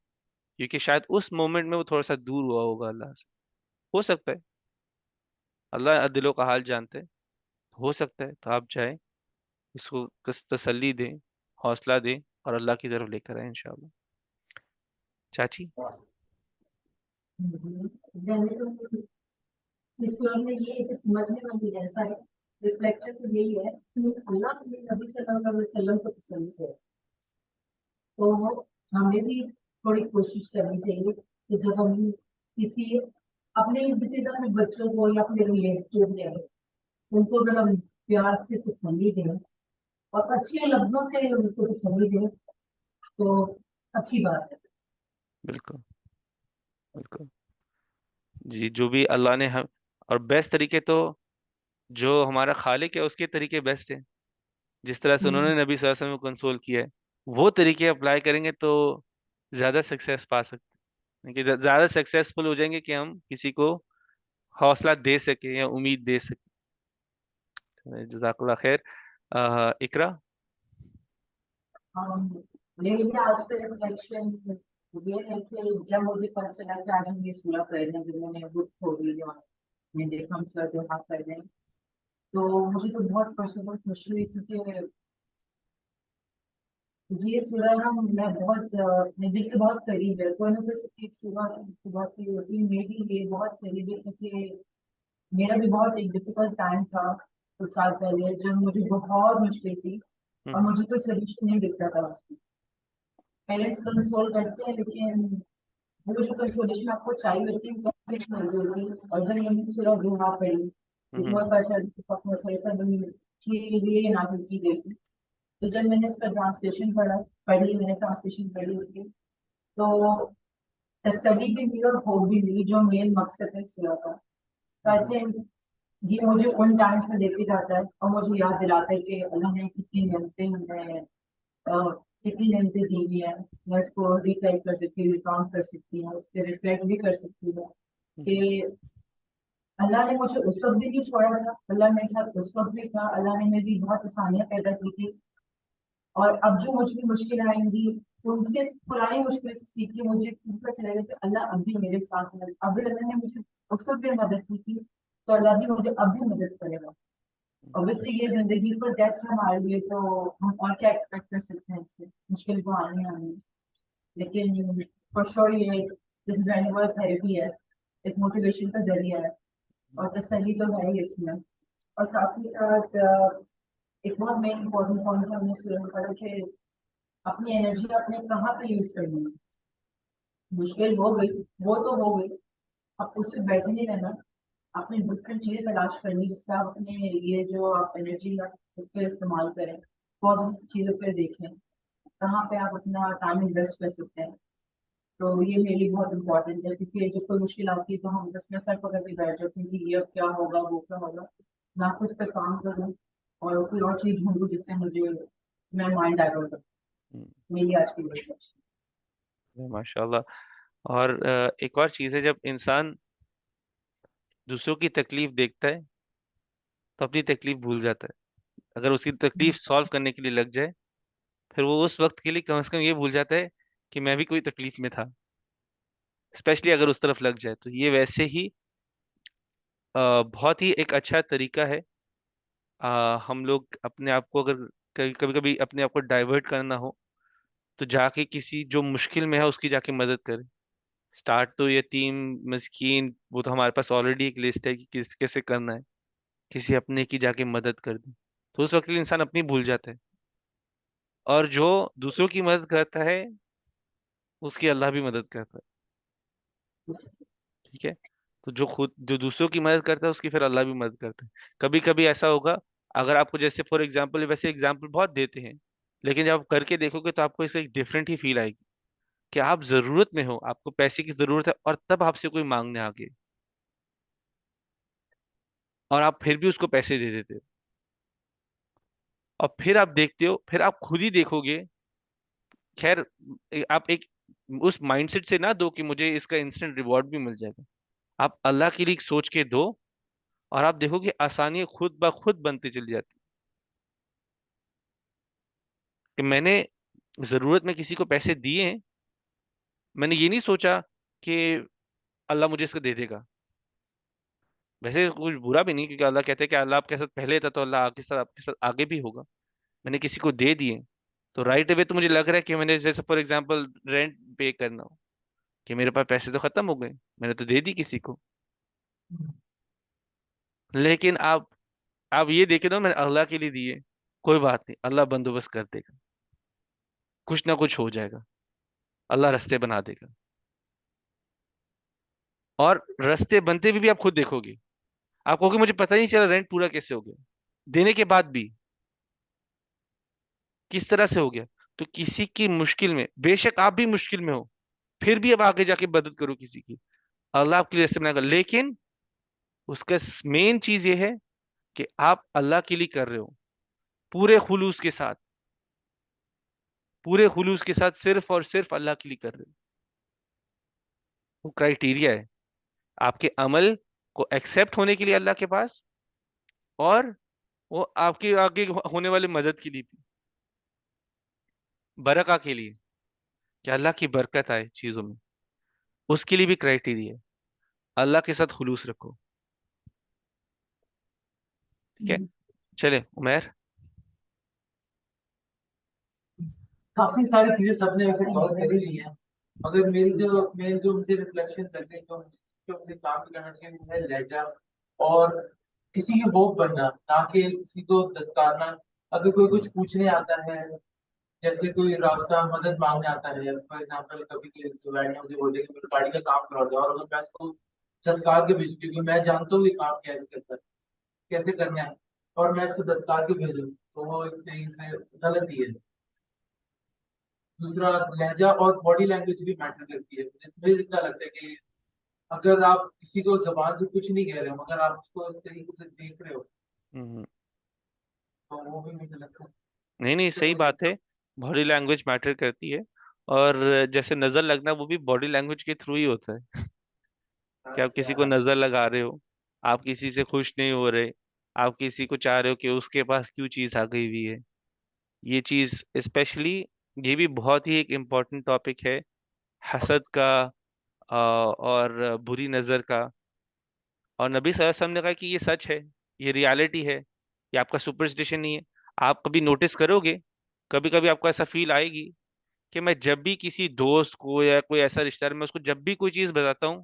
کیونکہ شاید اس مومنٹ میں وہ تھوڑا سا دور ہوا ہوگا اللہ سے. ہو سکتا ہے، اللہ دلوں کا حال جانتے ہیں. ہو سکتا ہے تو آپ جائیں، اس کو تسلی دیں، حوصلہ دیں، اور اللہ کی طرف لے کر آئیں انشاءاللہ. چاچی.
جی میں نے تو اس صورت میں یہ ایک سمجھنے والی ایسا ہے، ریفلیکشن تو یہی ہے کہ اللہ نے نبی صلی اللہ علیہ وسلم کو تسلی ہے، تو ہمیں بھی تھوڑی کوشش کرنی چاہیے کہ جب ہم کسی اپنے ابتدا میں بچوں کو یا اپنے ریلیٹیو ہیں ان کو اگر ہم پیار سے تسلی دیں اور اچھے لفظوں سے ان کو تسلی دیں تو اچھی بات ہے.
بالکل بالکل. جی جو بھی اللہ نے ہم، اور بیسٹ طریقے تو جو ہمارا خالق ہے اس کے طریقے بیسٹ ہیں. جس طرح سے انہوں نے نبی صلی اللہ علیہ وسلم کو کنسول کیا ہے، وہ طریقے اپلائی کریں گے تو زیادہ سکسیس پا سکتے ہیں، کہ زیادہ سکسیسفل ہو جائیں گے کہ ہم کسی کو حوصلہ دے سکیں یا امید دے سکیں. جزاک اللہ خیر. اقرا.
میرے لیے آج کا ریفلیکشن یہ ہے کہ جب مجھے پتا چلا کہ آج ہم یہ سورہ کر رہے ہیں، جنہوں نے بک کھولی ہے، میں دیکھا ہم سورہ دعا کر رہے ہیں، تو مجھے تو بہت فرسٹ آف آل خوشی ہوئی کیونکہ یہ سورہ نا میں بہت میرے دل کے بہت قریب ہے. کوئی نہ کوئی ایک سورہ بہت ہی ہوتی ہے، میری یہ بہت قریب ہے کیونکہ میرا بھی بہت ایک ڈفیکلٹ ٹائم تھا کچھ سال پہلے جب مجھے بہت مشکل تھی اور مجھے کوئی سولوشن نہیں دکھتا تھا اس کو. پیرنٹس کنسول کرتے ہیں لیکن وہ جو کنسولیشن آپ کو چاہیے ہوتی ہے وہ کیسے مل ہوگی. اور جب میں نے سورہ دعا پڑھی بہت یہ نازل کی گئی تھی، تو جب میں نے اس کا ٹرانسلیشن پڑھی میں نے ٹرانسلیشن پڑھی اس کی، تو تسلی بھی ملی اور ہوپ بھی ملی جو مین مقصد ہے سورہ کا. آئی تھنک یہ مجھے ان ٹائمس میں لے کے جاتا ہے اور مجھے یاد دلاتا ہے کہ اللہ نے کتنی نعمتیں ہمیں کتنی نعمتیں دی ہوئی ہیں. نیٹ کو ریٹائپ کر سکتی ہے، ریکاؤنٹ کر سکتی ہے، اس پہ ریفلیکٹ بھی کر سکتی ہے کہ اللہ نے مجھے اس وقت بھی نہیں چھوڑا تھا، اللہ میرے ساتھ اس وقت بھی تھا، اللہ نے میری بہت آسانیاں پیدا کی تھی. اور اب جو مجھ بھی مشکل آئیں گی ان سے پرانی مشکل سے سیکھ کے مجھے پتا چلے گا کہ اللہ اب بھی میرے ساتھ ہے. اب بھی اللہ نے مجھے اس وقت بھی مدد کی تھی تو اللہ بھی مجھے اب بھی مدد کرے گا. اوبیسلی یہ زندگی پر ٹیسٹ ہمارے لیے، تو ہم اور کیا ایکسپیکٹ کر سکتے ہیں اس سے، مشکل تو آنے آنے. لیکن فور شور یہ جس تھراپی ہے، ایک موٹیویشن کا ذریعہ ہے اور تسلی تو ہے ہی اس میں. اور ساتھ ہی ساتھ ایک بہت مین امپورٹنٹ پوائنٹ ہم نے سورہ میں پڑھا کہ اپنی انرجی آپ نے کہاں پہ یوز کرنی ہے. مشکل ہو گئی وہ تو ہو گئی، اب اس پہ بیٹھے نہیں رہنا، اپنی ڈفرینٹ چیزیں تلاش کرنی جس سے آپ اپنے یہ جو آپ انرجی ہے اس پہ استعمال کریں، پازیٹیو چیزوں پہ دیکھیں کہاں پہ آپ اپنا ٹائم انویسٹ کر سکتے ہیں. تو یہ میرے لیے بہت امپورٹنٹ ہے کیونکہ جب کوئی مشکل آتی ہے تو ہم بس میں سر پکڑ کے بیٹھ جاتے ہیں کہ یہ اب کیا ہوگا وہ کیا ہوگا، نہ کچھ پہ کام کروں اور کوئی اور چیز ڈھونڈوں جس سے مجھے میں مائنڈ ڈائیورٹ کروں. میری آج کی بات.
ماشاء اللہ. اور ایک اور چیز ہے، جب انسان دوسروں کی تکلیف دیکھتا ہے تو اپنی تکلیف بھول جاتا ہے. اگر اس کی تکلیف سالو کرنے کے لیے لگ جائے پھر وہ اس وقت کے لیے کم از کم یہ بھول جاتا ہے کہ میں بھی کوئی تکلیف میں تھا، اسپیشلی اگر اس طرف لگ جائے. تو یہ ویسے ہی بہت ہی ایک اچھا طریقہ ہے. ہم لوگ اپنے آپ کو اگر کبھی کبھی اپنے آپ کو ڈائیورٹ کرنا ہو تو جا کے کسی جو مشکل میں ہے اس کی جا کے مدد کرے. اسٹارٹ تو یتیم مسکین وہ تو ہمارے پاس آلریڈی ایک لسٹ ہے کہ کس کیسے کرنا ہے، کسی اپنے کی جا کے مدد کر دیں. تو اس وقت کے لیے انسان اپنی بھول جاتا ہے، اور جو دوسروں کی مدد کرتا ہے اس کی اللہ بھی مدد کرتا ہے. ٹھیک ہے. تو جو دوسروں کی مدد کرتا ہے اس کی پھر اللہ بھی مدد کرتا ہے. کبھی کبھی ایسا ہوگا، اگر آپ کو جیسے فار ایگزامپل، ویسے ایگزامپل بہت دیتے ہیں لیکن جب آپ کر کے دیکھو گے تو آپ کو اس سے ایک ڈفرینٹ ہی فیل آئے گی کہ آپ ضرورت میں ہو، آپ کو پیسے کی ضرورت ہے اور تب آپ سے کوئی مانگنے آ گئے اور آپ پھر بھی اس کو پیسے دے دیتے ہو. اور پھر آپ دیکھتے ہو، پھر آپ خود ہی دیکھو گے. خیر، آپ ایک اس مائنڈ سیٹ سے نہ دو کہ مجھے اس کا انسٹنٹ ریوارڈ بھی مل جائے گا. آپ اللہ کے لیے سوچ کے دو، اور آپ دیکھو کہ آسانی خود بخود بنتی چلی جاتی. کہ میں نے ضرورت میں کسی کو پیسے دیے ہیں، میں نے یہ نہیں سوچا کہ اللہ مجھے اس کو دے دے گا. ویسے کچھ برا بھی نہیں، کیونکہ اللہ کہتے ہیں کہ اللہ آپ کے ساتھ پہلے تھا تو اللہ آپ کے ساتھ آگے بھی ہوگا. میں نے کسی کو دے دیے تو رائٹ اوے تو مجھے لگ رہا ہے کہ میں نے جیسے فار ایگزامپل رینٹ پے کرنا ہو، کہ میرے پاس پیسے تو ختم ہو گئے، میں نے تو دے دی کسی کو. لیکن آپ یہ دیکھے نا، میں نے اللہ کے لیے دیے، کوئی بات نہیں، اللہ بندوبست کر دے گا، کچھ نہ کچھ ہو جائے گا، اللہ رستے بنا دے گا. اور رستے بنتے ہوئے بھی آپ خود دیکھو گے، آپ کہو گے مجھے پتہ ہی نہیں چلا رینٹ پورا کیسے ہو گیا، دینے کے بعد بھی کس طرح سے ہو گیا. تو کسی کی مشکل میں، بے شک آپ بھی مشکل میں ہو، پھر بھی اب آگے جا کے مدد کرو کسی کی، اللہ آپ کے لیے رستے بنا گا. لیکن اس کا مین چیز یہ ہے کہ آپ اللہ کے لیے کر رہے ہو، پورے خلوص کے ساتھ، پورے خلوص کے ساتھ، صرف اور صرف اللہ کے لیے کر رہے ہو. وہ کرائٹیریا ہے آپ کے عمل کو ایکسپٹ ہونے کے لیے اللہ کے پاس، اور وہ آپ کے آگے ہونے والے مدد کے لیے بھی، برکہ کے لیے، کہ اللہ کی برکت آئے چیزوں میں، اس کے لیے بھی کرائٹیریا ہے. اللہ کے ساتھ خلوص رکھو. ٹھیک ہے، چلے عمیر.
کافی ساری چیزیں سب نے ویسے کور کر ہی لی ہیں، مگر جو مجھے ریفلیکشن لگے، جو مجھے کام کرنا چاہیے وہ ہے لہجہ، اور کسی کے بوک بننا، نہ کہ کسی کو دھتکارنا. اگر کوئی کچھ پوچھنے آتا ہے، جیسے کوئی راستہ مدد مانگنے آتا ہے، فار ایگزامپل کبھی مجھے بولے کہ میری گاڑی کا کام کرا دو، اور اگر میں اس کو دھتکار کے بھیجوں، کیونکہ میں جانتا ہوں یہ کام کیسے کرنا ہے، اور میں اس کو دھتکار کے بھیجوں، تو وہ ایک طریقے سے غلط ہی ہے. دوسرا، لہجہ اور باڈی لینگویج بھی میٹر کرتی ہے. مجھے اتنا لگتا ہے کہ اگر آپ کسی کو زبان سے کچھ نہیں کہہ رہے ہو، مگر آپ اس کو اس طریقے سے دیکھ رہے ہو، تو وہ بھی مجھے لگتا
نہیں نہیں، صحیح بات ہے، باڈی لینگویج میٹر کرتی ہے. اور جیسے نظر لگنا، وہ بھی باڈی لینگویج کے تھرو ہی ہوتا ہے. کہ آپ کسی کو نظر لگا رہے ہو، آپ کسی سے خوش نہیں ہو رہے، آپ کسی کو چاہ رہے ہو کہ اس کے پاس کیوں چیز آ گئی ہوئی ہے. یہ چیز اسپیشلی، یہ بھی بہت ہی ایک امپورٹنٹ ٹاپک ہے، حسد کا اور بری نظر کا. اور نبی صلی اللہ علیہ وسلم نے کہا کہ یہ سچ ہے، یہ ریالٹی ہے، یہ آپ کا سپرسٹیشن نہیں ہے. آپ کبھی نوٹس کرو گے، کبھی کبھی آپ کو ایسا فیل آئے گی کہ میں جب بھی کسی دوست کو یا کوئی ایسا رشتہ دار، میں اس کو جب بھی کوئی چیز بتاتا ہوں،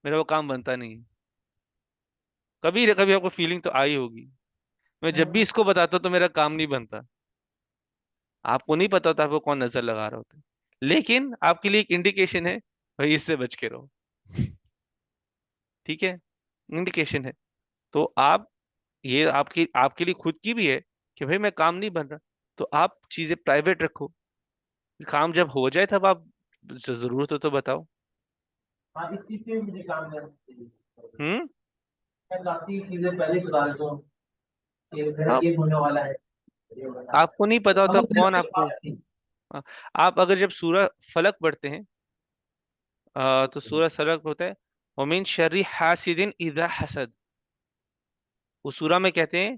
میرا وہ کام بنتا نہیں ہے. کبھی نہ کبھی آپ کو فیلنگ تو آئی ہوگی، میں جب بھی اس کو بتاتا ہوں تو میرا کام نہیں بنتا. آپ کو نہیں پتا ہوتا آپ کو کون نظر لگا رہا ہوتا ہے، لیکن آپ کے لیے ایک انڈیکیشن ہے، بھائی اس سے بچ کے رہو. ٹھیک ہے، انڈیکیشن ہے. تو یہ آپ کے لیے خود کی بھی ہے کہ بھائی میں کام نہیں بن رہا، تو آپ چیزیں پرائیویٹ رکھو. کام جب ہو جائے تب آپ ضرورت ہو تو بتاؤ.
ہاں، اس چیز پہ مجھے کام کرنا چاہیے.
ہوں
میں کافی چیزیں پہلے ہی بتا دیتا ہوں کہ میرا
آپ
یہ ہونے والا ہے.
آپ کو نہیں پتا ہوتا کون آپ کو. آپ اگر جب سورہ فلق پڑھتے ہیں، تو سورہ فلق ہوتا ہے وَمِن شَرِّ حَاسِدٍ إِذَا حَسَد. اس سورہ میں کہتے ہیں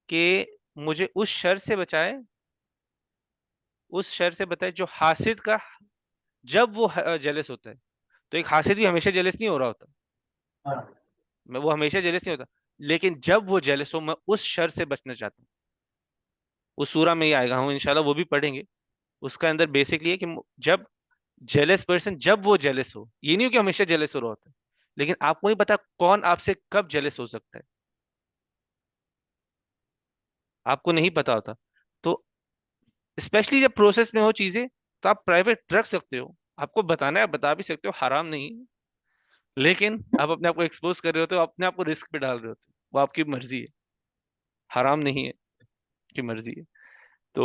کہ مجھے اس شر سے بچائے، اس شر سے بتائے جو حاسد کا، جب وہ جیلس ہوتا ہے. تو ایک حاسد بھی ہمیشہ جیلس نہیں ہو رہا ہوتا، وہ ہمیشہ جیلس نہیں ہوتا، لیکن جب وہ جیلس ہو، میں اس شر سے بچنا چاہتا ہوں. اس سورہ میں یہ آئے گا، ہم انشاءاللہ وہ بھی پڑھیں گے. اس کا اندر بیسکلی ہے کہ جب جیلس پرسن، جب وہ جیلس ہو، یہ نہیں ہو کہ ہمیشہ جیلس ہو رہا ہوتا ہے، لیکن آپ کو نہیں پتا کون آپ سے کب جیلس ہو سکتا ہے، آپ کو نہیں پتا ہوتا. تو اسپیشلی جب پروسیس میں ہو چیزیں، تو آپ پرائیویٹ رکھ سکتے ہو. آپ کو بتانا ہے، آپ بتا بھی سکتے ہو، حرام نہیں. لیکن آپ اپنے آپ کو ایکسپوز کر رہے ہوتے ہو، اپنے آپ کو رسک پہ ڈال رہے ہوتے ہو، وہ آپ کی مرضی ہے، حرام نہیں ہے، کی مرضی ہے. تو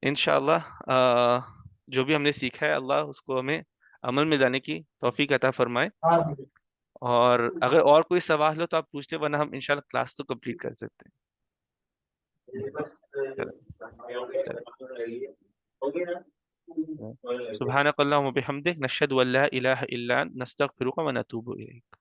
انشاءاللہ جو بھی ہم نے سیکھا ہے، اللہ اس کو ہمیں عمل میں لانے کی توفیق عطا فرمائے. اور اگر اور کوئی سوال ہو تو آپ پوچھ لیں، ورنہ ہم انشاءاللہ کلاس تو کمپلیٹ کر سکتے ہیں. سبحانک اللہم و بحمدک، نشہد ان لا الہ الا انت، نستغفرک و نتوب الیک.